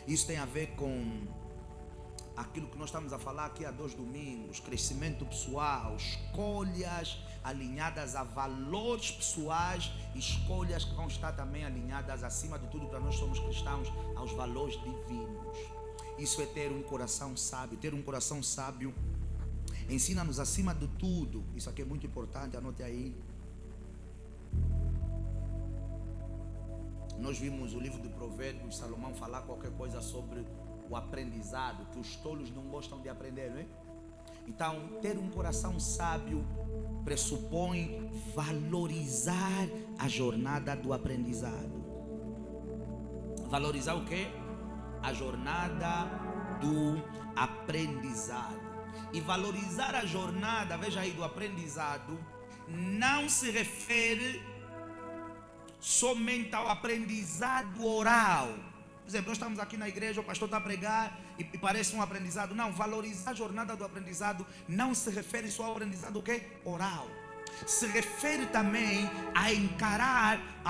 Isso tem a ver com aquilo que nós estamos a falar aqui há 2 domingos: crescimento pessoal, escolhas alinhadas a valores pessoais, escolhas que vão estar também alinhadas, acima de tudo, para nós somos cristãos, aos valores divinos. Isso é ter um coração sábio. Ter um coração sábio ensina-nos, acima de tudo, isso aqui é muito importante, anote aí. Nós vimos o livro de Provérbios, Salomão falar qualquer coisa sobre o aprendizado, que os tolos não gostam de aprender, não é? Então, ter um coração sábio pressupõe valorizar a jornada do aprendizado. Valorizar o quê? A jornada do aprendizado. E valorizar a jornada, veja aí, do aprendizado, não se refere somente ao aprendizado oral. Por exemplo, nós estamos aqui na igreja, o pastor está a pregar e parece um aprendizado. Não, valorizar a jornada do aprendizado não se refere só ao aprendizado o quê? Oral. Se refere também a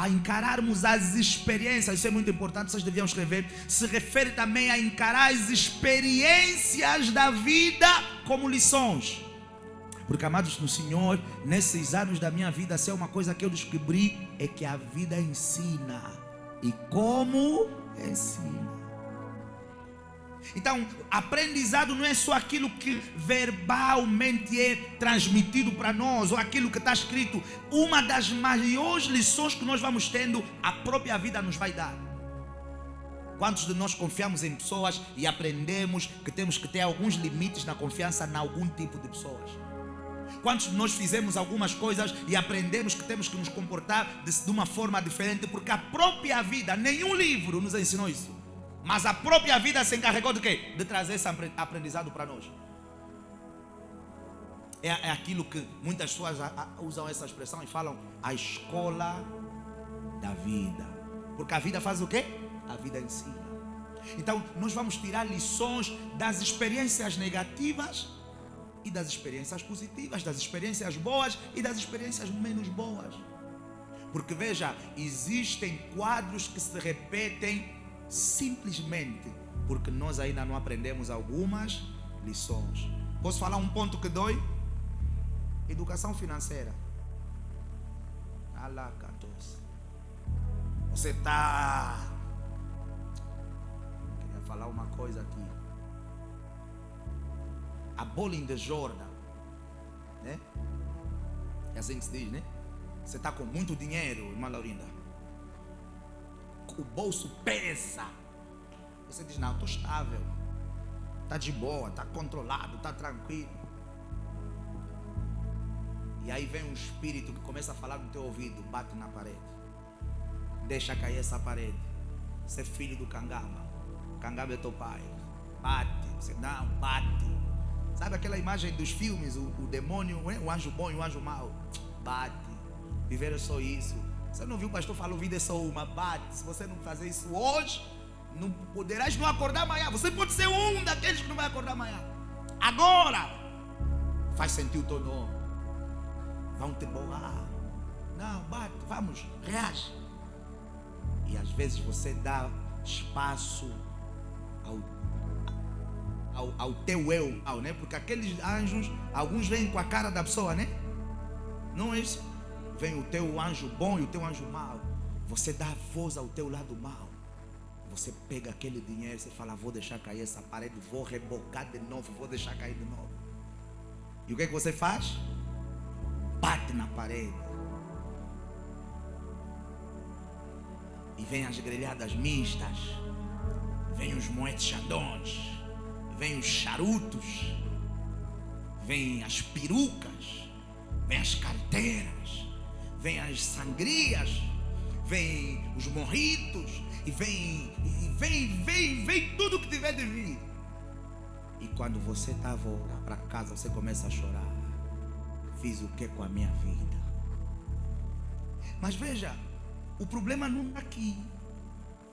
encararmos as experiências. Isso é muito importante, vocês deviam escrever. Se refere também a encarar as experiências da vida como lições. Porque, amados no Senhor, nesses anos da minha vida, se é uma coisa que eu descobri, é que a vida ensina. E como ensina. Então, aprendizado não é só aquilo que verbalmente é transmitido para nós, ou aquilo que está escrito. Uma das maiores lições que nós vamos tendo, a própria vida nos vai dar. Quantos de nós confiamos em pessoas e aprendemos que temos que ter alguns limites na confiança em algum tipo de pessoas? Quantos de nós fizemos algumas coisas e aprendemos que temos que nos comportar de uma forma diferente, porque a própria vida, nenhum livro nos ensinou isso, mas a própria vida se encarregou de quê? De trazer esse aprendizado para nós. É aquilo que muitas pessoas usam essa expressão e falam, a escola da vida. Porque a vida faz o quê? A vida ensina. Então nós vamos tirar lições das experiências negativas e das experiências positivas, das experiências boas e das experiências menos boas. Porque veja, existem quadros que se repetem simplesmente porque nós ainda não aprendemos algumas lições. Posso falar um ponto que dói? Educação financeira. Você está... Queria falar uma coisa aqui. A bola in the Jordan, né? É assim que se diz, né? Você está com muito dinheiro, irmã Laurinda. O bolso pesa. Você diz, não, estou estável. Está de boa, está controlado, está tranquilo. E aí vem um espírito que começa a falar no teu ouvido: bate na parede, deixa cair essa parede. Você é filho do Cangaba, Cangaba é teu pai, bate. Você não, bate. Sabe aquela imagem dos filmes, o demônio, o anjo bom e o anjo mau? Bate. Viver é só isso. Você não viu o pastor falou: vida é só uma, bate. Se você não fazer isso hoje, não poderás não acordar amanhã. Você pode ser um daqueles que não vai acordar amanhã. Agora faz sentir o teu nome. Vão te borrar. Não, bate, vamos, reage. E às vezes você dá espaço ao teu eu, né? Porque aqueles anjos, alguns vêm com a cara da pessoa, né? Não é isso? Vem o teu anjo bom e o teu anjo mau. Você dá voz ao teu lado mau. Você pega aquele dinheiro, você fala: vou deixar cair essa parede, vou rebocar de novo, vou deixar cair de novo. E o que é que você faz? Bate na parede. E vem as grelhadas mistas, vem os moetes xandões, vem os charutos, vem as perucas, vem as carteiras, vem as sangrias, vem os morritos, e vem tudo que tiver de vir. E quando você está a voltar para casa, você começa a chorar: fiz o que com a minha vida? Mas veja, o problema não está aqui,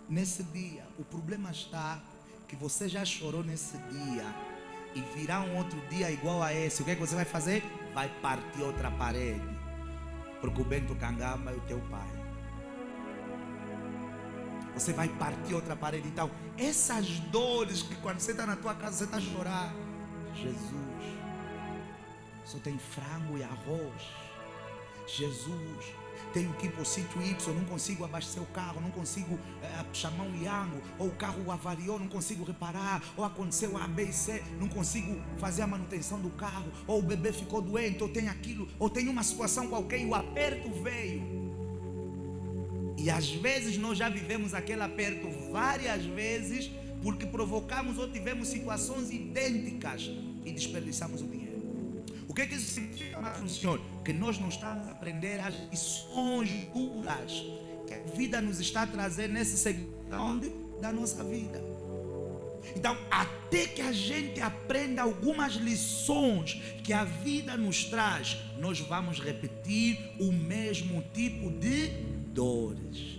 nesse dia. O problema está que você já chorou nesse dia, e virá um outro dia igual a esse. O que é que você vai fazer? Vai partir outra parede, porque o Bento Cangaba é o teu pai. Você vai partir outra parede. Então, essas dores que quando você está na tua casa, você está a chorar: Jesus, só tem frango e arroz. Jesus, tenho que ir para o sítio Y, não consigo abastecer o carro, não consigo chamar um Iango, ou o carro avariou, não consigo reparar, ou aconteceu A, B e C, não consigo fazer a manutenção do carro, ou o bebê ficou doente, ou tem aquilo, ou tem uma situação qualquer e o aperto veio. E às vezes nós já vivemos aquele aperto várias vezes, porque provocamos ou tivemos situações idênticas e desperdiçamos o dinheiro. O que é que isso significa, amados do Senhor? Que nós não estamos a aprender as lições duras que a vida nos está a trazer nesse segmento da nossa vida. Então, até que a gente aprenda algumas lições que a vida nos traz, nós vamos repetir o mesmo tipo de dores.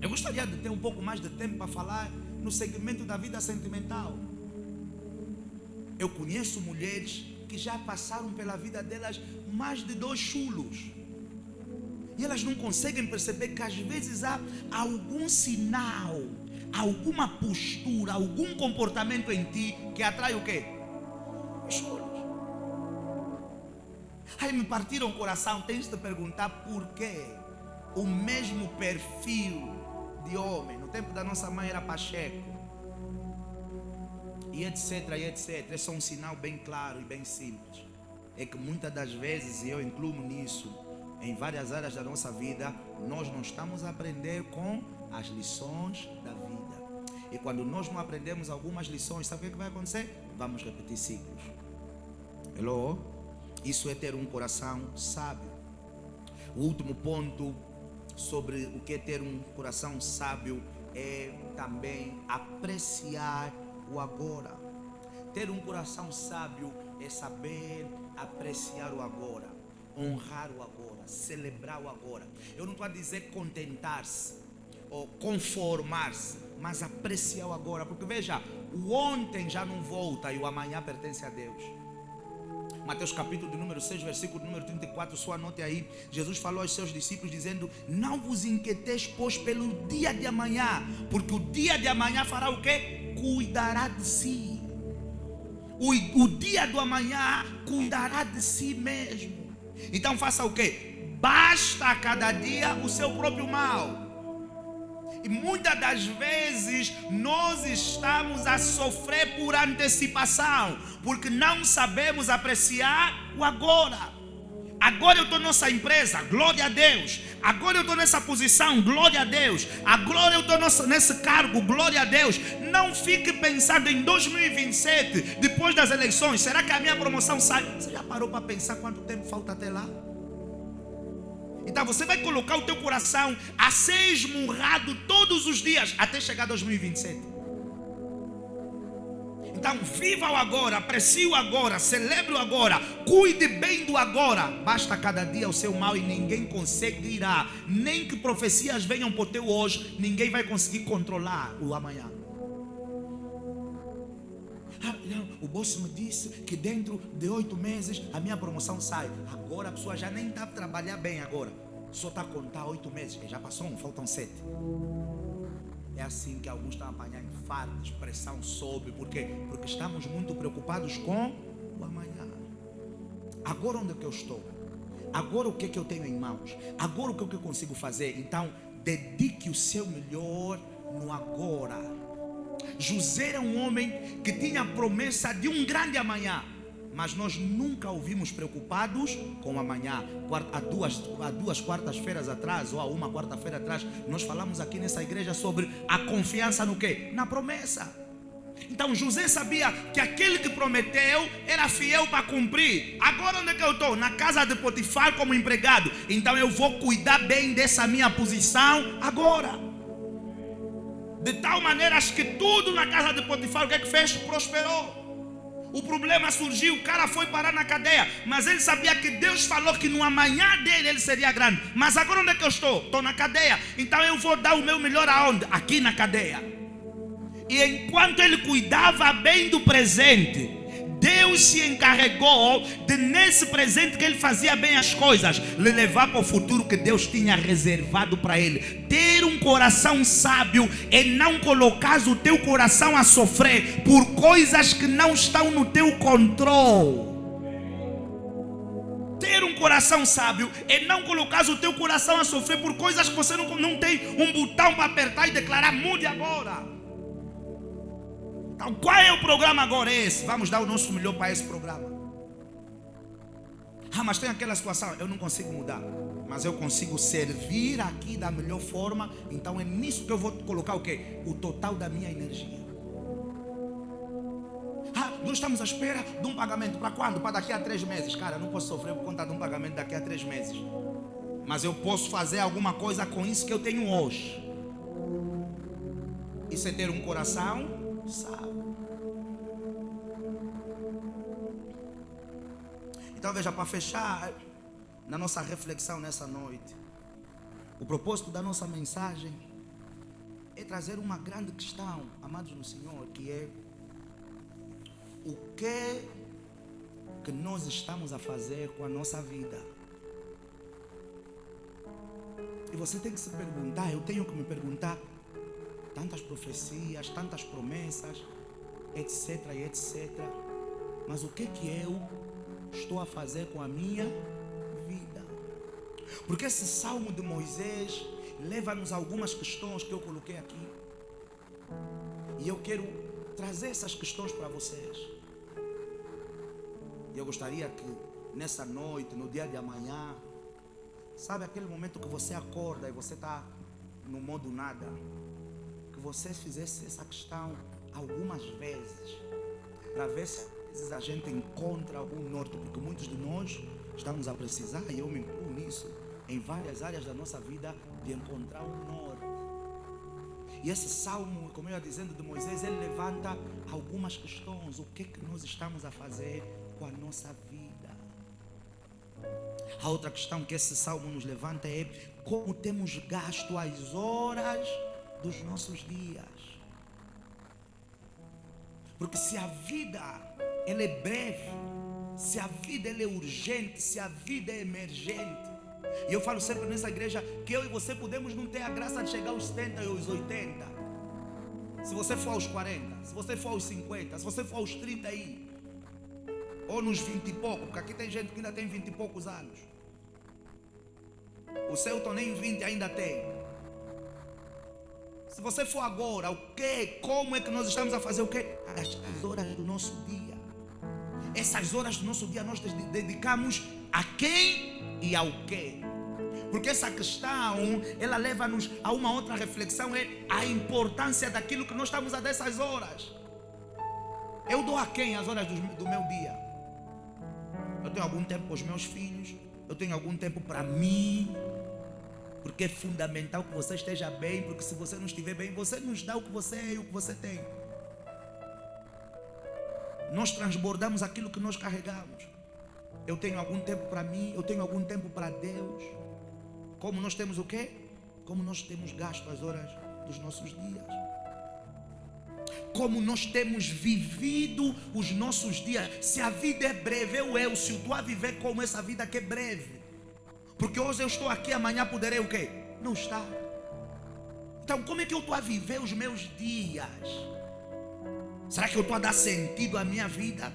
Eu gostaria de ter um pouco mais de tempo para falar no segmento da vida sentimental. Eu conheço mulheres que já passaram pela vida delas mais de 2 chulos, e elas não conseguem perceber que às vezes há algum sinal, alguma postura, algum comportamento em ti que atrai o quê? Os chulos. Aí me partiram o coração. Tens de perguntar por quê. O mesmo perfil de homem no tempo da nossa mãe era Pacheco, e etc, e etc. Esse é um sinal bem claro e bem simples. É que muitas das vezes, e eu incluo nisso, em várias áreas da nossa vida, nós não estamos a aprender com as lições da vida. E quando nós não aprendemos algumas lições, sabe o que vai acontecer? Vamos repetir ciclos. Hello? Isso é ter um coração sábio. O último ponto sobre o que é ter um coração sábio é também apreciar o agora. Ter um coração sábio é saber apreciar o agora, honrar o agora, celebrar o agora. Eu não estou a dizer contentar-se ou conformar-se, mas apreciar o agora, porque veja, o ontem já não volta e o amanhã pertence a Deus. Mateus capítulo de número 6, versículo número 34, só anote aí. Jesus falou aos seus discípulos dizendo: não vos inquieteis, pois, pelo dia de amanhã, porque o dia de amanhã fará o quê? Cuidará de si. O dia do amanhã cuidará de si mesmo. Então faça o quê? Basta a cada dia o seu próprio mal. E muitas das vezes nós estamos a sofrer por antecipação, porque não sabemos apreciar o agora. Agora eu estou nessa empresa, glória a Deus. Agora eu estou nessa posição, glória a Deus. Agora eu estou nesse cargo, glória a Deus. Não fique pensando em 2027, depois das eleições. Será que a minha promoção sai? Você já parou para pensar quanto tempo falta até lá? Então você vai colocar o teu coração a ser esmurrado todos os dias até chegar a 2027. Então viva o agora, aprecie o agora, celebre o agora, cuide bem do agora. Basta cada dia o seu mal e ninguém conseguirá. Nem que profecias venham para o teu hoje, ninguém vai conseguir controlar o amanhã. O boss me disse que dentro de 8 meses a minha promoção sai. Agora a pessoa já nem dá para trabalhar bem agora. Só está a contar 8 meses. Já passou, faltam 7. É assim que alguns estão a apanhar infartos, pressão sobe. Por quê? Porque estamos muito preocupados com o amanhã. Agora onde é que eu estou? Agora o que é que eu tenho em mãos? Agora o que é que eu consigo fazer? Então dedique o seu melhor no agora. José era um homem que tinha a promessa de um grande amanhã, mas nós nunca o vimos preocupados com o amanhã. Há duas quartas-feiras atrás, ou há uma quarta-feira atrás, nós falamos aqui nessa igreja sobre a confiança no quê? Na promessa. Então José sabia que aquele que prometeu era fiel para cumprir. Agora onde é que eu estou? Na casa de Potifar como empregado. Então eu vou cuidar bem dessa minha posição agora. De tal maneira que tudo na casa de Potifar, o que é que fez? Prosperou. O problema surgiu, o cara foi parar na cadeia, mas ele sabia que Deus falou que no amanhã dele ele seria grande. Mas agora onde é que eu estou? Estou na cadeia. Então eu vou dar o meu melhor aonde? Aqui na cadeia. E enquanto ele cuidava bem do presente, Deus se encarregou de, nesse presente que ele fazia bem as coisas, lhe levar para o futuro que Deus tinha reservado para ele. Ter um coração sábio é não colocar o teu coração a sofrer por coisas que não estão no teu controle. Ter um coração sábio é não colocar o teu coração a sofrer por coisas que você não tem um botão para apertar e declarar: mude agora. Então, qual é o programa agora? É esse. Vamos dar o nosso melhor para esse programa. Mas tem aquela situação, eu não consigo mudar, mas eu consigo servir aqui da melhor forma. Então é nisso que eu vou colocar o quê? O total da minha energia. Nós estamos à espera de um pagamento. Para quando? Para daqui a 3 meses. Cara, eu não posso sofrer por conta de um pagamento daqui a 3 meses. Mas eu posso fazer alguma coisa com isso que eu tenho hoje. Isso é ter um coração sábio. Então veja, para fechar na nossa reflexão nessa noite, o propósito da nossa mensagem é trazer uma grande questão, amados no Senhor, que é: o que nós estamos a fazer com a nossa vida? E você tem que se perguntar, eu tenho que me perguntar, tantas profecias, tantas promessas, etc, etc, mas o que eu estou a fazer com a minha vida? Porque esse salmo de Moisés leva-nos a algumas questões que eu coloquei aqui, e eu quero trazer essas questões para vocês. E eu gostaria que nessa noite, no dia de amanhã, sabe aquele momento que você acorda e você está no modo nada, que você fizesse essa questão algumas vezes, para ver se a gente encontra algum norte, porque muitos de nós estamos a precisar, e eu me incluo nisso, em várias áreas da nossa vida, de encontrar um norte. E esse salmo, como eu ia dizendo, de Moisés, ele levanta algumas questões. O que nós estamos a fazer com a nossa vida? A outra questão que esse salmo nos levanta é: como temos gasto as horas dos nossos dias? Porque se a vida ela é breve, se a vida ela é urgente, se a vida é emergente, e eu falo sempre nessa igreja que eu e você podemos não ter a graça de chegar aos 70 e aos 80. Se você for aos 40, se você for aos 50, se você for aos 30 aí, ou nos 20 e pouco, porque aqui tem gente que ainda tem 20 e poucos anos. O Celton nem 20 ainda tem. Se você for agora, o que? Como é que nós estamos a fazer o quê? As horas do nosso dia. essas horas do nosso dia nós dedicamos a quem e ao quê? Porque essa questão, ela leva-nos a uma outra reflexão, é a importância daquilo que nós estamos a dar essas horas. Eu dou a quem as horas do meu dia? Eu tenho algum tempo para os meus filhos, eu tenho algum tempo para mim, porque é fundamental que você esteja bem, porque se você não estiver bem, você nos dá o que você é e o que você tem. Nós transbordamos aquilo que nós carregamos. Eu tenho algum tempo para mim, eu tenho algum tempo para Deus. Como nós temos o quê? Como nós temos gasto as horas dos nossos dias. Como nós temos vivido os nossos dias. Se a vida é breve, eu se eu estou a viver como essa vida que é breve. Porque hoje eu estou aqui, amanhã poderei o quê? Não estar. Então como é que eu estou a viver os meus dias? Será que eu estou a dar sentido à minha vida?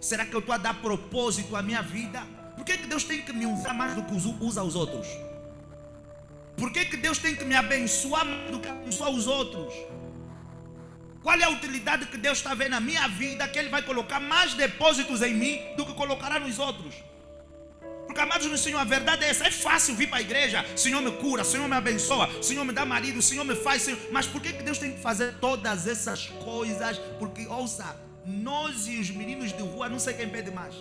Será que eu estou a dar propósito à minha vida? Por que Deus tem que me usar mais do que usa os outros? Por que Deus tem que me abençoar mais do que abençoar os outros? Qual é a utilidade que Deus está vendo na minha vida, que Ele vai colocar mais depósitos em mim do que colocará nos outros? Porque, amados no Senhor, a verdade é essa. É fácil vir para a igreja, o Senhor me cura, o Senhor me abençoa, o Senhor me dá marido, o Senhor me faz, Senhor. Mas por que Deus tem que fazer todas essas coisas? Porque, ouça, nós e os meninos de rua, não sei quem pede mais.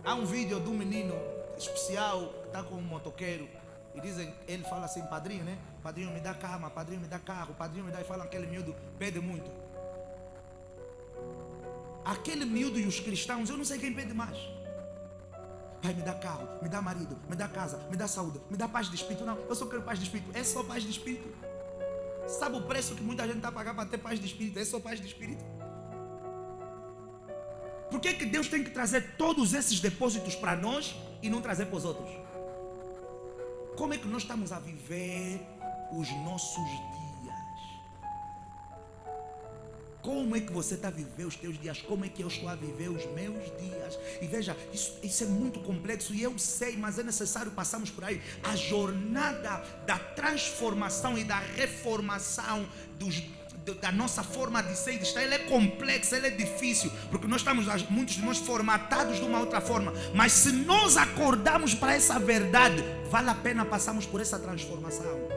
Há um vídeo de um menino especial que está com um motoqueiro e dizem, ele fala assim, padrinho, né? Padrinho me dá cama, padrinho me dá carro, padrinho me dá, e fala aquele miúdo pede muito. Aquele miúdo e os cristãos, eu não sei quem pede mais. Pai, me dá carro, me dá marido, me dá casa, me dá saúde, me dá paz de espírito. Não, eu só quero paz de espírito. É só paz de espírito. Sabe o preço que muita gente está a pagar para ter paz de espírito? É só paz de espírito. Por que Deus tem que trazer todos esses depósitos para nós e não trazer para os outros? Como é que nós estamos a viver os nossos dias? Como é que você está a viver os teus dias? Como é que eu estou a viver os meus dias? E veja, isso é muito complexo e eu sei, mas é necessário passarmos por aí. A jornada da transformação e da reformação da nossa forma de ser e de estar, ela é complexa, ela é difícil, porque nós estamos, muitos de nós, formatados de uma outra forma. Mas se nós acordarmos para essa verdade, vale a pena passarmos por essa transformação.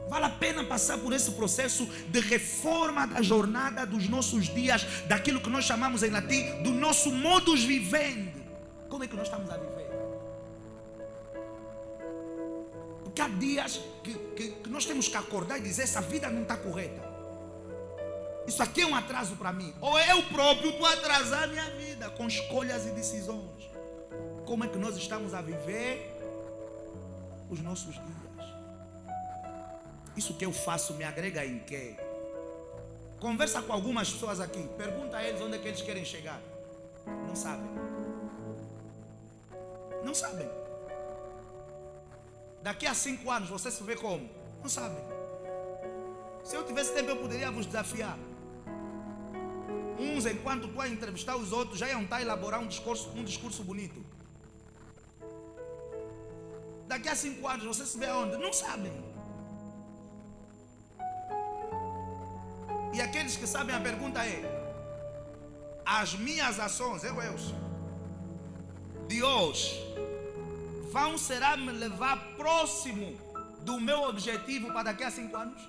Vale a pena passar por esse processo de reforma da jornada dos nossos dias, daquilo que nós chamamos em latim do nosso modus vivendi. Como é que nós estamos a viver? Porque há dias que nós temos que acordar e dizer, essa vida não está correta. Isso aqui é um atraso para mim. Ou eu próprio estou a atrasar a minha vida com escolhas e decisões. Como é que nós estamos a viver os nossos dias? Isso que eu faço me agrega em quê? Conversa com algumas pessoas aqui. Pergunta a eles onde é que eles querem chegar. Não sabem. Não sabem. Daqui a 5 anos você se vê como? Não sabem. Se eu tivesse tempo eu poderia vos desafiar. Uns, enquanto tu a entrevistar os outros, já iam estar a elaborar um discurso bonito. Daqui a 5 anos você se vê onde? Não sabem. E aqueles que sabem, a pergunta é: as minhas ações, de hoje, será me levar próximo do meu objetivo para daqui a 5 anos?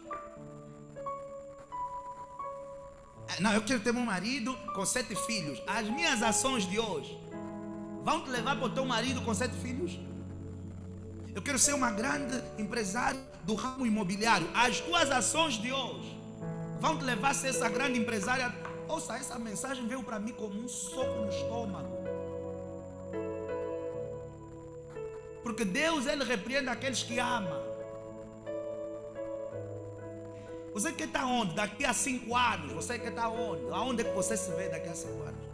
Não, eu quero ter um marido com 7 filhos. As minhas ações de hoje vão te levar para o teu marido com 7 filhos? Eu quero ser uma grande empresária do ramo imobiliário. As tuas ações de hoje vão te levar a ser essa grande empresária? Ouça, essa mensagem veio para mim como um soco no estômago. Porque Deus, Ele repreende aqueles que ama. Você quer estar onde? Daqui a 5 anos. Você quer estar onde? Aonde é que você se vê daqui a 5 anos?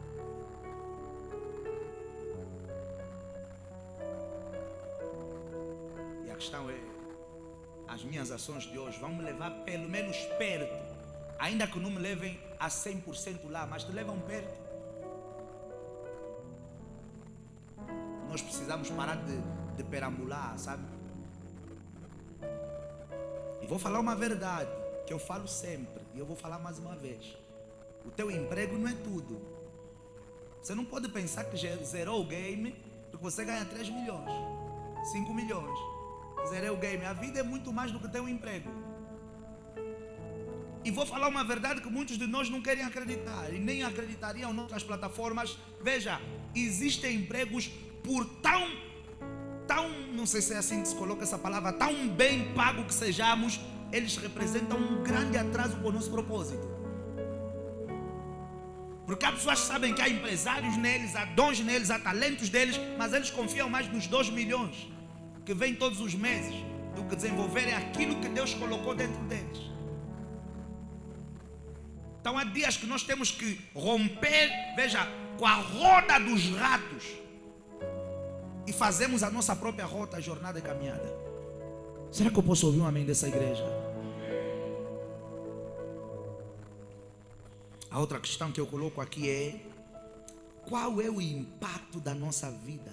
E a questão é: as minhas ações de hoje vão me levar pelo menos perto. Ainda que não me levem a 100% lá, mas te levam perto. Nós precisamos parar de perambular, sabe? E vou falar uma verdade que eu falo sempre, e eu vou falar mais uma vez. O teu emprego não é tudo. Você não pode pensar que zerou o game porque você ganha 3 milhões, 5 milhões. Zerei o game. A vida é muito mais do que teu emprego. E vou falar uma verdade que muitos de nós não querem acreditar e nem acreditariam noutras plataformas. Veja, existem empregos por tão, não sei se é assim que se coloca essa palavra, tão bem pago que sejamos, eles representam um grande atraso para o nosso propósito. Porque há pessoas que sabem que há empresários neles, há dons neles, há talentos deles, mas eles confiam mais nos 2 milhões que vêm todos os meses do que desenvolverem aquilo que Deus colocou dentro deles. Então há dias que nós temos que romper, veja, com a roda dos ratos e fazemos a nossa própria rota, a jornada e caminhada. Será que eu posso ouvir um amém dessa igreja? A outra questão que eu coloco aqui é: qual é o impacto da nossa vida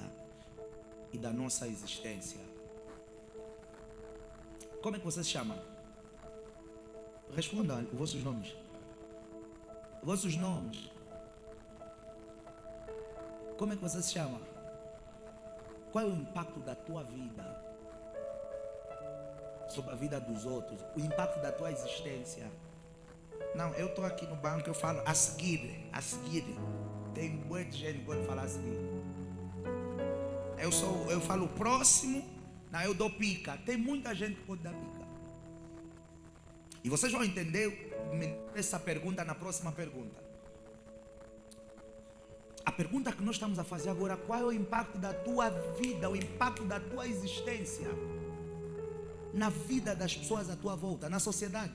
e da nossa existência? Como é que você se chama? Responda os vossos nomes. Vossos nomes. Como é que você se chama? Qual é o impacto da tua vida sobre a vida dos outros? O impacto da tua existência? Não, eu estou aqui no banco, eu falo a seguir. Tem muita gente que pode falar a seguir. Eu falo próximo, não, eu dou pica. Tem muita gente que pode dar pica. E vocês vão entender essa pergunta na próxima pergunta. A pergunta que nós estamos a fazer agora: qual é o impacto da tua vida, o impacto da tua existência na vida das pessoas à tua volta, na sociedade?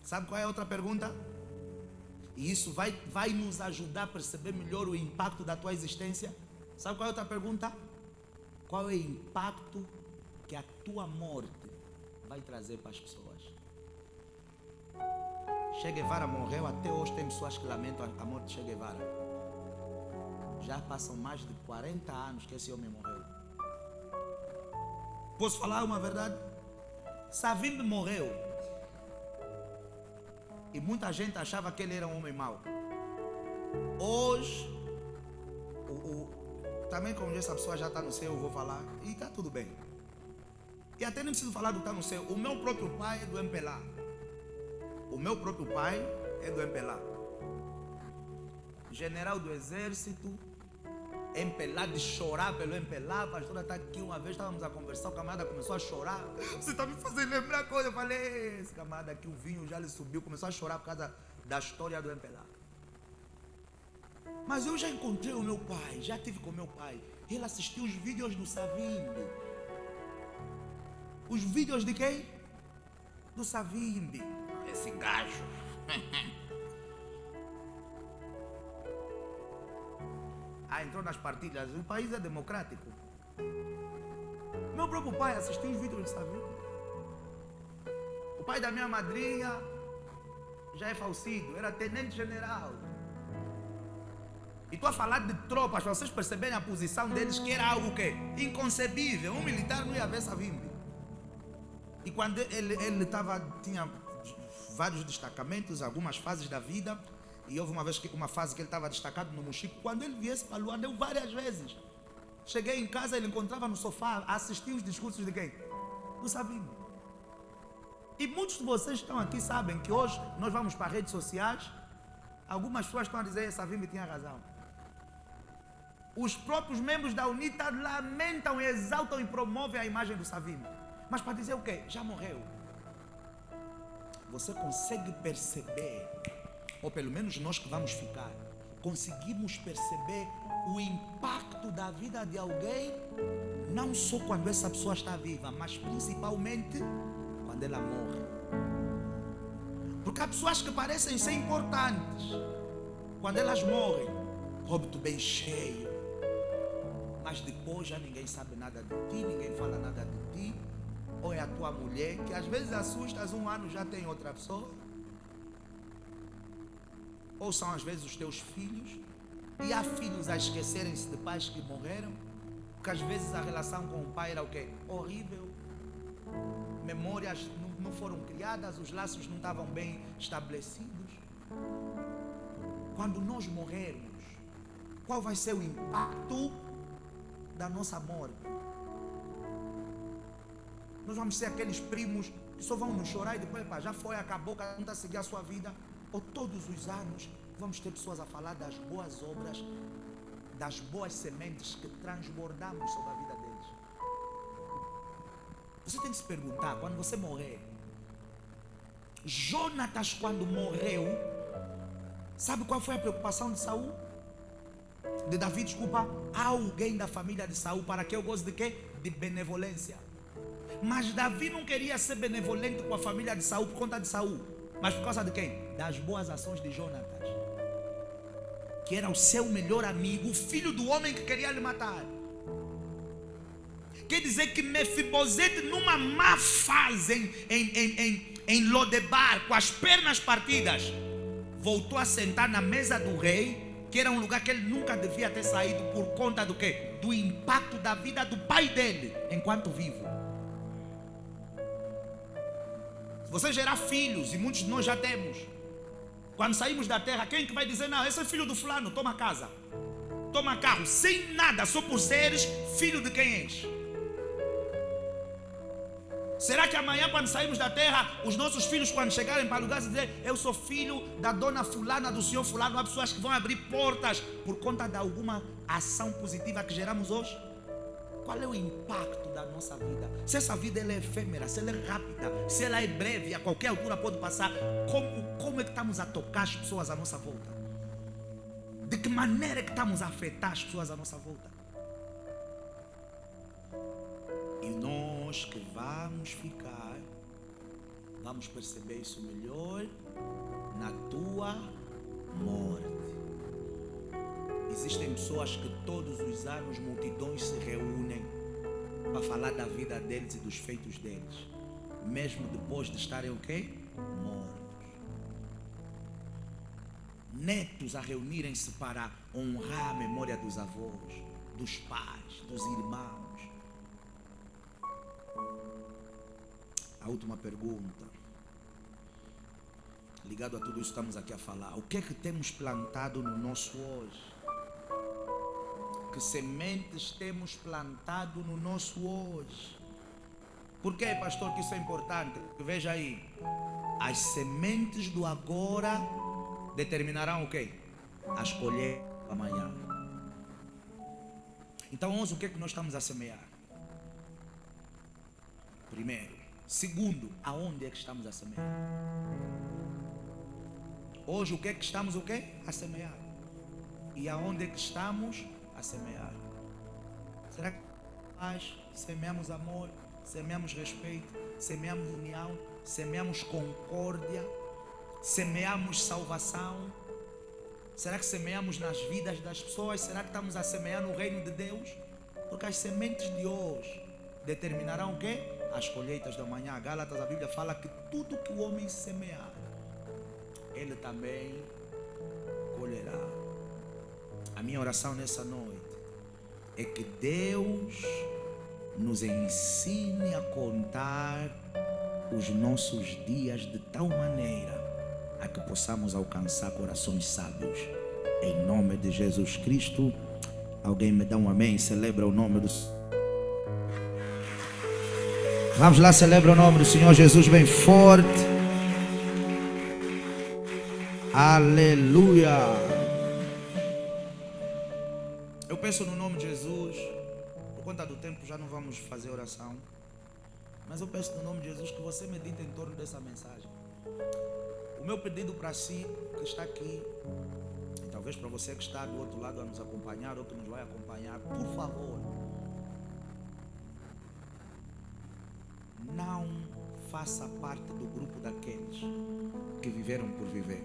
Sabe qual é a outra pergunta? E isso vai nos ajudar a perceber melhor o impacto da tua existência. Sabe qual é a outra pergunta? Qual é o impacto que a tua morte vai trazer para as pessoas? Che Guevara morreu, até hoje tem pessoas que lamentam a morte de Che Guevara. Já passam mais de 40 anos que esse homem morreu. Posso falar uma verdade? Savimbi morreu e muita gente achava que ele era um homem mau. Hoje, também como essa pessoa já está no céu, eu vou falar, e está tudo bem. E até nem preciso falar do que está no céu. O meu próprio pai é do MPLA. O meu próprio pai é do MPLA. General do exército, MPLA, de chorar pelo MPLA. A pastora está aqui, uma vez estávamos a conversar, o camarada começou a chorar. Você está me fazendo lembrar coisa. Eu falei: esse camarada aqui, o vinho já lhe subiu, começou a chorar por causa da história do MPLA. Mas eu já encontrei o meu pai, já tive com o meu pai. Ele assistiu os vídeos do Savimbi. Os vídeos de quem? Do Savimbi. Esse gajo. Entrou nas partilhas. O país é democrático. Meu próprio pai assistiu os vídeos do Savimbi. O pai da minha madrinha já é falecido, era tenente-general. E estou a falar de tropas, para vocês perceberem a posição deles, que era algo que inconcebível. Um militar não ia ver Savimbi. E quando ele tinha vários destacamentos, algumas fases da vida, e houve uma fase que ele estava destacado no Mochico. Quando ele viesse para Luanda, eu várias vezes cheguei em casa, ele encontrava no sofá a assistir os discursos de quem? Do Savimbi. E muitos de vocês que estão aqui sabem que hoje nós vamos para redes sociais, algumas pessoas estão a dizer que Savimbi tinha razão. Os próprios membros da UNITA lamentam, exaltam e promovem a imagem do Savimbi. Mas para dizer o quê? Já morreu. Você consegue perceber, ou pelo menos nós que vamos ficar, conseguimos perceber o impacto da vida de alguém, não só quando essa pessoa está viva, mas principalmente quando ela morre. Porque há pessoas que parecem ser importantes, quando elas morrem, óbito bem cheio, mas depois já ninguém sabe nada de ti, ninguém fala nada de ti. Ou é a tua mulher, que às vezes assustas, um ano já tem outra pessoa. Ou são às vezes os teus filhos. E há filhos a esquecerem-se de pais que morreram, porque às vezes a relação com o pai era o quê? Horrível. Memórias não foram criadas, os laços não estavam bem estabelecidos. Quando nós morrermos, qual vai ser o impacto da nossa morte? Nós vamos ser aqueles primos que só vão nos chorar e depois, pá, já foi, acabou, cada um está a seguir a sua vida. Ou todos os anos vamos ter pessoas a falar das boas obras, das boas sementes que transbordamos sobre a vida deles. Você tem que se perguntar, quando você morrer, Jonatas, quando morreu, sabe qual foi a preocupação de Saul? De Davi, desculpa, alguém da família de Saul, para que eu goste de quê? De benevolência. Mas Davi não queria ser benevolente com a família de Saul por conta de Saul, mas por causa de quem? Das boas ações de Jonatas, que era o seu melhor amigo, o filho do homem que queria lhe matar. Quer dizer que Mefibosete, numa má fase em Lodebar, com as pernas partidas, voltou a sentar na mesa do rei, que era um lugar que ele nunca devia ter saído, por conta do quê? Do impacto da vida do pai dele enquanto vivo. Se você gerar filhos, e muitos de nós já temos, quando saímos da terra, quem que vai dizer, não, esse é filho do fulano, toma casa, toma carro, sem nada, só por seres filho de quem és? Será que amanhã, quando saímos da terra, os nossos filhos, quando chegarem para lugares, dizer, eu sou filho da dona fulana, do senhor fulano, há pessoas que vão abrir portas por conta de alguma ação positiva que geramos hoje? Qual é o impacto da nossa vida? Se essa vida ela é efêmera, se ela é rápida, se ela é breve, a qualquer altura pode passar, como é que estamos a tocar as pessoas à nossa volta? De que maneira é que estamos a afetar as pessoas à nossa volta? E nós que vamos ficar, vamos perceber isso melhor na tua morte. Existem pessoas que todos os anos multidões se reúnem para falar da vida deles e dos feitos deles, mesmo depois de estarem o quê? Mortos. Netos a reunirem-se para honrar a memória dos avós, dos pais, dos irmãos. A última pergunta, ligado a tudo isso que estamos aqui a falar, o que é que temos plantado no nosso hoje? Que sementes temos plantado no nosso hoje? Por que, pastor, que isso é importante? Veja aí, as sementes do agora determinarão o quê? As colheitas do amanhã. Então hoje o que é que nós estamos a semear? Primeiro. Segundo, aonde é que estamos a semear? Hoje o que é que estamos a semear? E aonde é que estamos a semear? Será que nós semeamos amor, semeamos respeito, semeamos união, semeamos concórdia, semeamos salvação? Será que semeamos nas vidas das pessoas? Será que estamos a semear no reino de Deus? Porque as sementes de hoje determinarão o quê? As colheitas da manhã. Gálatas, a Bíblia fala que tudo que o homem semear, ele também colherá. A minha oração nessa noite é que Deus nos ensine a contar os nossos dias de tal maneira a que possamos alcançar corações sábios. Em nome de Jesus Cristo. Alguém me dá um amém? Celebra o nome do Senhor. Vamos lá, celebra o nome do Senhor Jesus bem forte. Aleluia. Eu peço no nome de Jesus, por conta do tempo já não vamos fazer oração, mas eu peço no nome de Jesus que você medite em torno dessa mensagem. O meu pedido para si que está aqui, e talvez para você que está do outro lado a nos acompanhar ou que nos vai acompanhar, por favor, não faça parte do grupo daqueles que viveram por viver.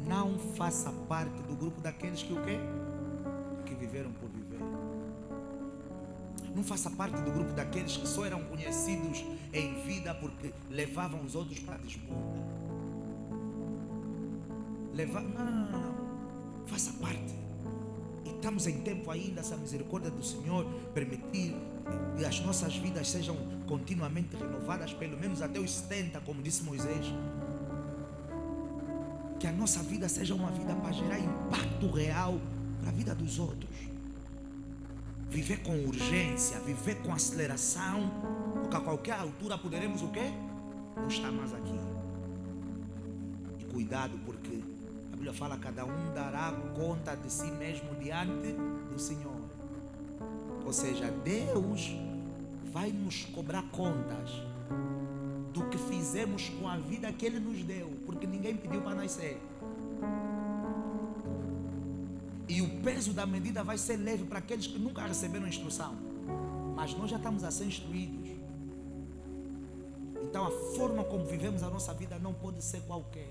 Não faça parte do grupo daqueles que o quê? Que viveram por viver. Não faça parte do grupo daqueles que só eram conhecidos em vida porque levavam os outros para a disputa. Não. Faça parte. E estamos em tempo ainda, se a misericórdia do Senhor permitir que as nossas vidas sejam continuamente renovadas, pelo menos até os 70, como disse Moisés. Que a nossa vida seja uma vida para gerar impacto real para a vida dos outros. Viver com urgência, viver com aceleração, porque a qualquer altura poderemos o quê? Não estar mais aqui. E cuidado, porque a Bíblia fala: cada um dará conta de si mesmo diante do Senhor. Ou seja, Deus vai nos cobrar contas do que fizemos com a vida que Ele nos deu, porque ninguém pediu para nascer. E o peso da medida vai ser leve para aqueles que nunca receberam instrução. Mas nós já estamos a ser instruídos. Então a forma como vivemos a nossa vida não pode ser qualquer.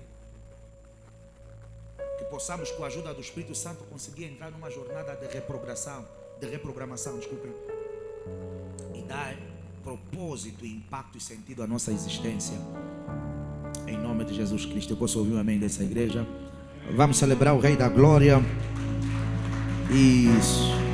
Que possamos, com a ajuda do Espírito Santo, conseguir entrar numa jornada de reprogramação, desculpem, e dar propósito, impacto e sentido à nossa existência. Em nome de Jesus Cristo. Eu posso ouvir um amém dessa igreja? Vamos celebrar o Rei da Glória. Isso.